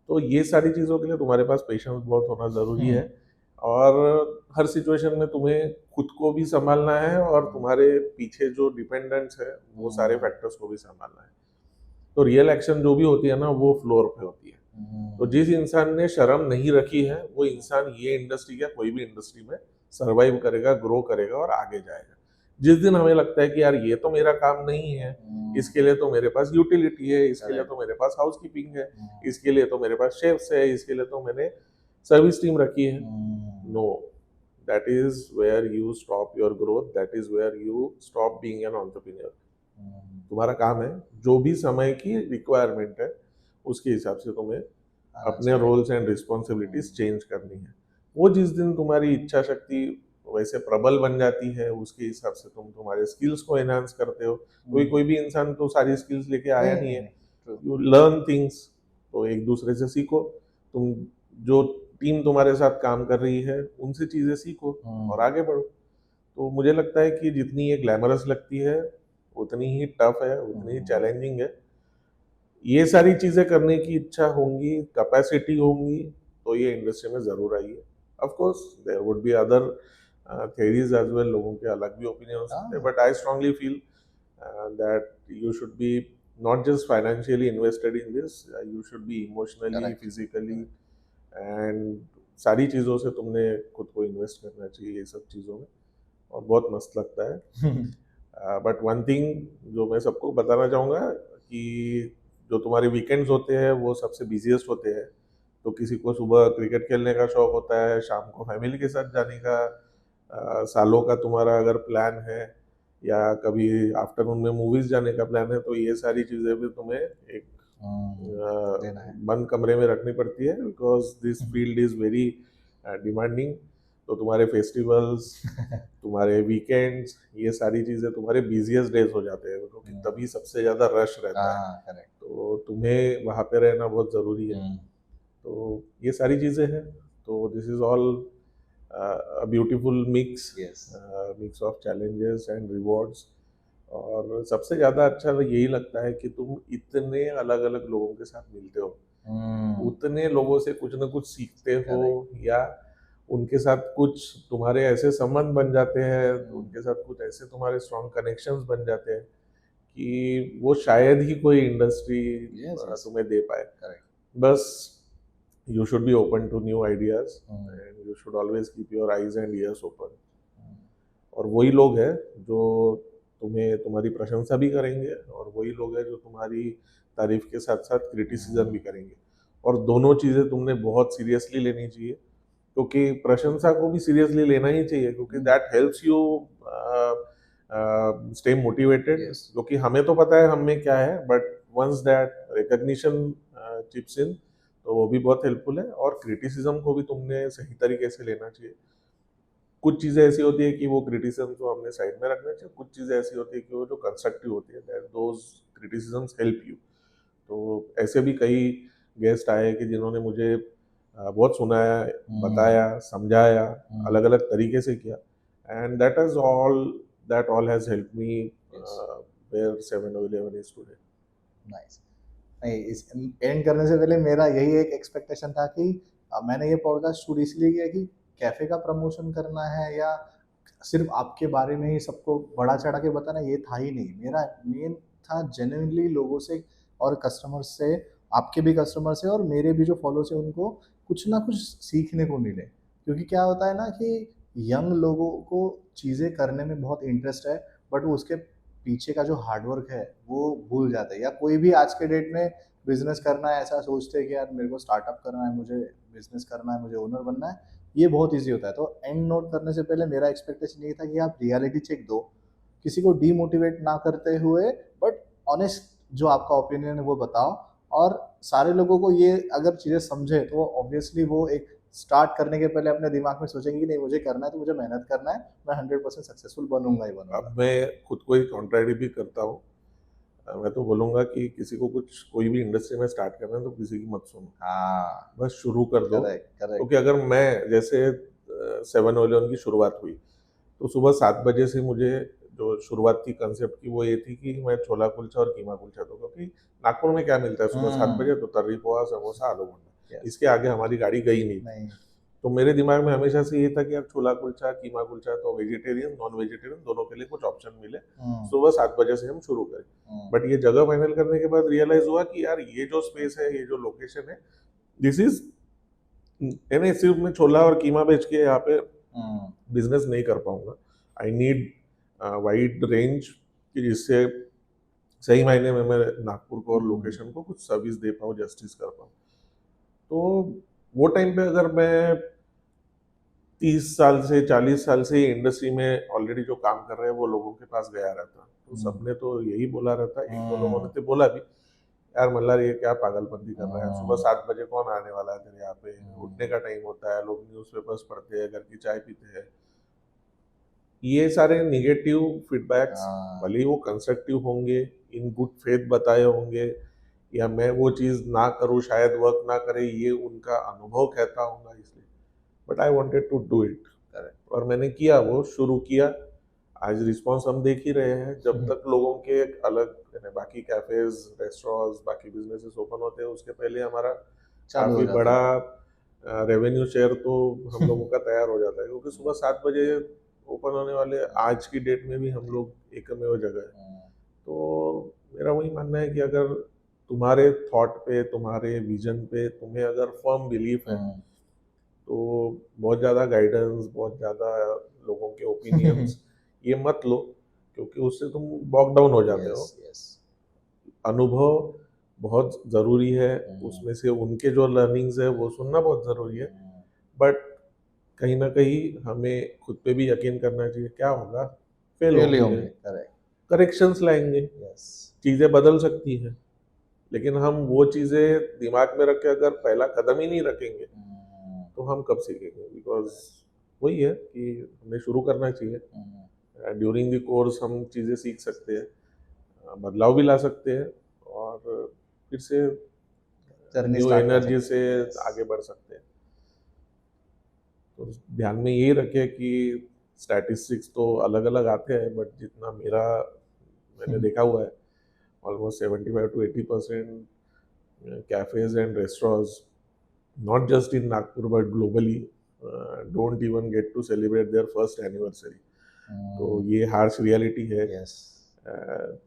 तो ये सारी चीज़ों के लिए तुम्हारे पास पेशेंस बहुत होना ज़रूरी है, और हर सिचुएशन में तुम्हें खुद को भी संभालना है और तुम्हारे पीछे जो डिपेंडेंट्स है वो सारे फैक्टर्स को भी संभालना है। तो रियल एक्शन जो भी होती है ना, वो फ्लोर पे होती है। तो जिस इंसान ने शर्म नहीं रखी है, वो इंसान ये इंडस्ट्री या कोई भी इंडस्ट्री में सर्वाइव करेगा, ग्रो करेगा और आगे जाएगा। जिस दिन हमें लगता है कि यार ये तो मेरा काम नहीं है, इसके लिए तो मेरे पास यूटिलिटी है, इसके लिए तो मेरे पास हाउसकीपिंग है, इसके लिए तो मेरे पास शेफ्स है, इसके लिए तो मैंने सर्विस टीम रखी है, no, that is where you stop your growth, that is where you stop being an entrepreneur. तुम्हारा काम है जो भी समय की रिक्वायरमेंट है उसके हिसाब से तुम्हें अपने रोल्स एंड रिस्पॉन्सिबिलिटीज चेंज करनी है। वो जिस दिन तुम्हारी इच्छा शक्ति वैसे प्रबल बन जाती है, उसके हिसाब से तुम तुम्हारे स्किल्स को एनहांस करते हो। कोई भी इंसान तो सारी स्किल्स लेके आया नहीं है, यू लर्न थिंग्स, तो एक दूसरे से सीखो, तुम जो टीम तुम्हारे साथ काम कर रही है उनसे चीजें सीखो और आगे बढ़ो। तो मुझे लगता है कि जितनी ये ग्लैमरस लगती है उतनी ही टफ है, उतनी ही चैलेंजिंग है। ये सारी चीजें करने की इच्छा होंगी, कैपेसिटी होंगी, तो ये इंडस्ट्री में जरूर आइए। Of course there would be other theories as well, लोगों के अलग भी ओपिनियंस होते हैं, but I strongly feel that you should be not just financially invested in this, you should be emotionally, Correct. physically, and सारी चीज़ों से तुमने खुद को इन्वेस्ट करना चाहिए ये सब चीज़ों में, और बहुत मस्त लगता है। बट वन थिंग जो मैं सबको बताना चाहूँगा कि जो तुम्हारे वीकेंड्स होते हैं वो सबसे बिजीएस्ट होते हैं। तो किसी को सुबह क्रिकेट खेलने का शौक होता है, शाम को फैमिली के साथ जाने का, सालों का तुम्हारा अगर प्लान है, या कभी आफ्टरनून में मूवीज जाने का प्लान है, तो ये सारी चीज़ें भी तुम्हें एक बंद कमरे में रखनी पड़ती है, because this field is very demanding. तो तुम्हारे फेस्टिवल्स, तुम्हारे वीकेंड्स, ये सारी चीज़ें तुम्हारे बिजिएस्ट डेज हो जाते हैं, क्योंकि तभी सबसे ज़्यादा रश रहता है। तो तुम्हें वहाँ पे रहना बहुत ज़रूरी है। तो ये सारी चीज़ें हैं। तो this is all a beautiful mix, mix of challenges and rewards। और सबसे ज़्यादा अच्छा यही लगता है कि तुम इतने अलग अलग लोगों के साथ मिलते हो, उतने लोगों से कुछ ना कुछ सीखते हो, या उनके साथ कुछ तुम्हारे ऐसे संबंध बन जाते हैं, उनके साथ कुछ ऐसे तुम्हारे स्ट्रॉन्ग कनेक्शंस बन जाते हैं कि वो शायद ही कोई इंडस्ट्री तुम्हें दे पाए। बस you should be open to new ideas, and you should always keep your eyes and ears open। और वही लोग हैं जो तुम्हें तुम्हारी प्रशंसा भी करेंगे, और वही लोग हैं जो तुम्हारी तारीफ के साथ साथ क्रिटिसिज्म भी करेंगे, और दोनों चीज़ें तुमने बहुत सीरियसली लेनी चाहिए, क्योंकि प्रशंसा को भी सीरियसली लेना ही चाहिए, क्योंकि that helps you stay motivated. क्योंकि हमें तो पता है हम में क्या है, but once that recognition chips in, तो वो भी बहुत हेल्पफुल है। और क्रिटिसिज्म को भी तुमने सही तरीके से लेना चाहिए। कुछ चीज़ें ऐसी होती है कि वो क्रिटिसिज्म को हमने साइड में रखना चाहिए, कुछ चीज़ें ऐसी होती है कि वो जो कंस्ट्रक्टिव होती है, that those criticisms help you. तो ऐसे भी कई गेस्ट आए कि जिन्होंने मुझे बहुत सुनाया, बताया, समझाया, अलग अलग तरीके से किया, and that all has help me where 711 is today. Nice. नहीं, इस एंड करने से पहले मेरा यही एक एक्सपेक्टेशन था कि मैंने ये पॉडकास्ट शूट इसलिए किया कि कैफ़े का प्रमोशन करना है या सिर्फ आपके बारे में ही सबको बढ़ा चढ़ा के बताना, ये था ही नहीं। मेरा मेन था जेन्युइनली लोगों से और कस्टमर्स से, आपके भी कस्टमर से और मेरे भी जो फॉलोअर्स हैं उनको कुछ ना कुछ सीखने को मिले। क्योंकि क्या होता है ना कि यंग लोगों को चीज़ें करने में बहुत इंटरेस्ट है, बट वो उसके पीछे का जो हार्डवर्क है वो भूल जाते हैं। या कोई भी आज के डेट में बिजनेस करना है ऐसा सोचते हैं कि यार मेरे को स्टार्टअप करना है, मुझे बिजनेस करना है, मुझे ओनर बनना है, ये बहुत इजी होता है। तो एंड नोट करने से पहले मेरा एक्सपेक्टेशन ये था कि आप रियलिटी चेक दो, किसी को डीमोटिवेट ना करते हुए, बट ऑनेस्ट जो आपका ओपिनियन है वो बताओ। और सारे लोगों को ये अगर चीज़ें समझे तो ऑब्वियसली वो एक स्टार्ट करने के पहले अपने दिमाग में सोचेंगे कि नहीं मुझे करना है तो मुझे मेहनत करना है, मैं 100% सक्सेसफुल बनूंगा ही बनूंगा। अब मैं खुद को ही कॉन्ट्रैडिक्ट भी करता हूँ। मैं तो बोलूँगा कि किसी को कुछ कोई भी इंडस्ट्री में स्टार्ट करना है तो किसी की मत सुनो, हाँ, बस शुरू कर दो। Correct correct. क्योंकि अगर मैं जैसे 7-Eleven की शुरुआत हुई तो सुबह 7 बजे से मुझे जो शुरुआत थी कंसेप्ट की वो ये थी कि मैं छोला कुलचा और कीमा कुलचा दूँ, क्योंकि नागपुर में क्या मिलता है सुबह 7 बजे, तो तर्री पोहा, समोसा, आलू बोंडा, Yes, इसके आगे हमारी गाड़ी गई नहीं। नहीं। तो मेरे दिमाग में हमेशा से ये था कि यार छोला कुलचा, कीमा कुलचा, तो वेजिटेरियन नॉन वेजिटेरियन दोनों के लिए कुछ ऑप्शन मिले, सुबह 7 बजे से हम शुरू करें। बट ये जगह फाइनल करने के बाद रियलाइज हुआ कि यार ये जो स्पेस है, ये जो लोकेशन है, दिस इज यानी सिर्फ मैं छोला और कीमा बेच के यहाँ पे बिजनेस नहीं कर पाऊंगा। आई नीड वाइड रेंज कि जिससे सही मायने में मैं नागपुर को और लोकेशन को कुछ सर्विस दे पाऊँ, जस्टिस कर पाऊँ। तो वो टाइम पे अगर मैं 30 साल से 40 साल से इंडस्ट्री में ऑलरेडी जो काम कर रहे हैं वो लोगों के पास गया रहता, तो सबने तो यही बोला रहता। एक दो लोगों ने तो बोला भी, यार मल्हार ये क्या पागलपंती कर रहा है, सुबह 7 बजे कौन आने वाला है तेरे यहाँ पे, उठने का टाइम होता है, लोग न्यूज़पेपर्स पढ़ते हैं, घर की चाय पीते हैं। ये सारे निगेटिव फीडबैक्स भले ही वो कंस्ट्रक्टिव होंगे, इन गुड फेथ बताए होंगे, या मैं वो चीज़ ना करूँ शायद वर्क ना करे, ये उनका अनुभव कहता होगा इसलिए, but I wanted to do it. और मैंने किया, वो शुरू किया। आज रिस्पांस हम देख ही रहे हैं। जब तक लोगों के एक अलग बाकी कैफेज, रेस्टोरेंट्स, बाकी बिजनेसेस ओपन होते हैं, उसके पहले हमारा काफी बड़ा रेवेन्यू शेयर तो हम लोगों का तैयार हो जाता है, क्योंकि सुबह 7 बजे ओपन होने वाले आज की डेट में भी हम लोग एकमेव जगह है। तो मेरा वही मानना है कि अगर तुम्हारे थॉट पे, तुम्हारे विजन पे तुम्हें अगर फर्म बिलीफ है, तो बहुत ज़्यादा गाइडेंस, बहुत ज़्यादा लोगों के ओपिनियंस ये मत लो, क्योंकि उससे तुम बॉक डाउन हो जाते हो। अनुभव बहुत ज़रूरी है, उसमें से उनके जो लर्निंग्स है वो सुनना बहुत ज़रूरी है, बट कहीं ना कहीं हमें खुद पे भी यकीन करना चाहिए। क्या होगा, फेल होंगे, करेक्शंस लाएंगे, चीज़ें बदल सकती हैं, लेकिन हम वो चीज़ें दिमाग में रख के अगर पहला कदम ही नहीं रखेंगे तो हम कब सीखेंगे। बिकॉज वही है कि हमें शुरू करना चाहिए। ड्यूरिंग द कोर्स हम चीज़ें सीख सकते हैं, बदलाव भी ला सकते हैं, और फिर से न्यू एनर्जी से आगे बढ़ सकते हैं। तो ध्यान में यही रखें कि स्टैटिस्टिक्स तो अलग अलग आते हैं, बट जितना मैंने देखा हुआ है, almost 75 to 80% cafes and restaurants, not just in Nagpur but globally, don't even get to celebrate their first anniversary. तो ये हार्श रियलिटी है।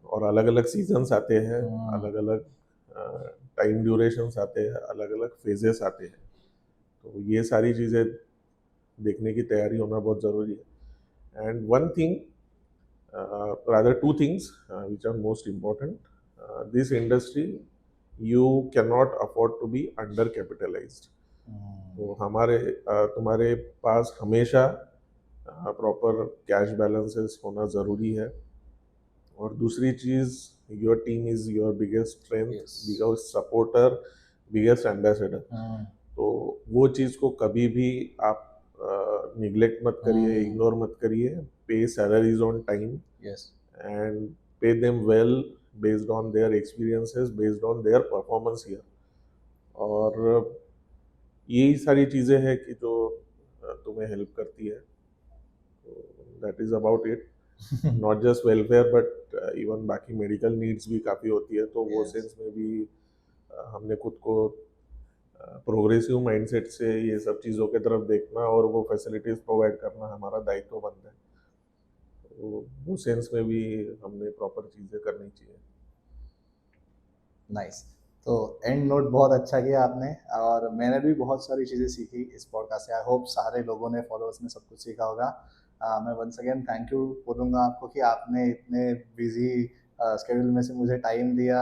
और अलग अलग सीजन्स आते हैं, अलग अलग टाइम ड्यूरेशंस आते हैं, अलग अलग फेजेस आते हैं, तो ये सारी चीज़ें देखने की तैयारी होना बहुत ज़रूरी है। And one thing, rather two things which are most important, this industry you cannot afford to be under capitalized. तो तुम्हारे पास हमेशा प्रॉपर कैश बैलेंसेस होना ज़रूरी है। और दूसरी चीज़, your team is your biggest strength, biggest supporter, biggest ambassador. तो वो चीज़ को कभी भी आप निगलेक्ट मत करिए, इग्नोर मत करिए। पे salaries on time, and pay them well based on their experiences, based on their performance here. और यही सारी चीज़ें हैं कि जो तुम्हें हेल्प करती है। That is about it. Not just welfare but even बाकी मेडिकल नीड्स भी काफ़ी होती है, तो वो सेंस में भी हमने खुद को प्रोग्रेसिव माइंडसेट से ये सब चीज़ों की तरफ देखना और वो फैसिलिटीज़ प्रोवाइड करना हमारा दायित्व बनता है। तो वो सेंस में भी हमने प्रॉपर चीज़ें करनी चाहिए। नाइस। तो एंड नोट बहुत अच्छा किया आपने, और मैंने भी बहुत सारी चीज़ें सीखी इस पॉडकास्ट से। आई होप सारे लोगों ने, फॉलोअर्स ने सब कुछ सीखा होगा। मैं वंस अगेन थैंक यू बोलूँगा आपको कि आपने इतने बिजी स्केड्यूल में से मुझे टाइम दिया।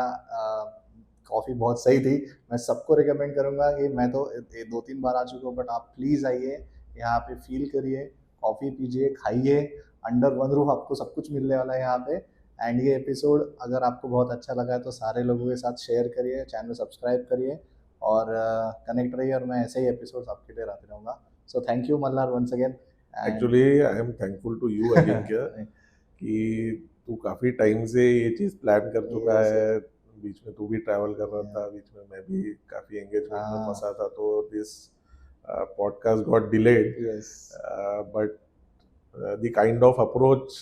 कॉफ़ी बहुत सही थी। मैं सबको रिकमेंड करूँगा कि मैं तो 2-3 बार आ चुका हूँ, बट आप प्लीज़ आइए, यहाँ पे फील करिए, कॉफ़ी पीजिए, खाइए। अंडर वन रूफ आपको सब कुछ मिलने वाला है यहाँ पे। एंड ये एपिसोड अगर आपको बहुत अच्छा लगा है तो सारे लोगों के साथ शेयर करिए, चैनल सब्सक्राइब करिए, और कनेक्ट रहिए, और मैं ऐसे ही एपिसोड्स आपके लिए लाते रहूँगा। So thank you Malhar once again. Actually I am thankful to you Ajinkya कि तू काफ़ी टाइम से ये चीज़ प्लान कर चुका Yes, है। बीच में तू भी ट्रैवल कर रहा Yeah. था, बीच में मैं भी काफ़ी एंगेजमेंट में हाँ। फंसा था, तो this podcast got delayed, Yes. But the kind of approach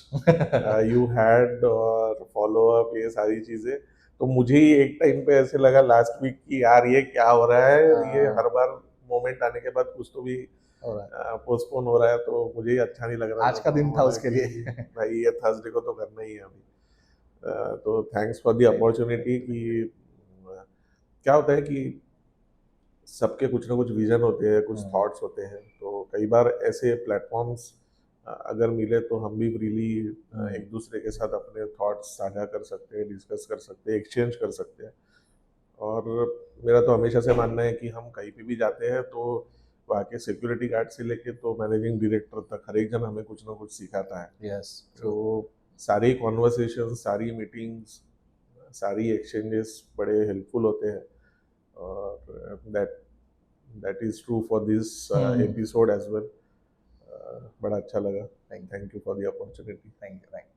you had और फॉलो अप, ये सारी चीज़ें, तो मुझे ही एक टाइम पे ऐसे लगा लास्ट वीक कि यार ये क्या हो रहा है, ये हाँ। हर बार मोमेंट आने के बाद कुछ तो भी Alright. पोस्टपोन हो रहा है, तो मुझे ही अच्छा नहीं लग रहा आज था। का तो दिन था बोला उसके कि लिए। भाई ये थर्सडे को तो करना ही है अभी। तो थैंक्स फॉर द अपॉर्चुनिटी कि क्या होता है कि सबके कुछ ना कुछ विजन होते हैं, कुछ थॉट्स होते हैं, तो कई बार ऐसे प्लेटफॉर्म्स अगर मिले तो हम भी फ्रीली एक दूसरे के साथ अपने थॉट्स साझा कर सकते हैं, डिस्कस कर सकते हैं, एक्सचेंज कर सकते हैं। और मेरा तो हमेशा से मानना है कि हम कहीं पे भी जाते हैं तो वहाँ के सिक्योरिटी गार्ड से लेके तो मैनेजिंग डायरेक्टर तक हर एक जन हमें कुछ ना कुछ सिखाता है। Yes, तो true. सारी कॉन्वर्सेशन, सारी मीटिंग्स, सारी एक्सचेंजेस बड़े हेल्पफुल होते हैं, और that is true for this episode as well. बड़ा अच्छा लगा। Thank you. Thank you for the opportunity. Thank you.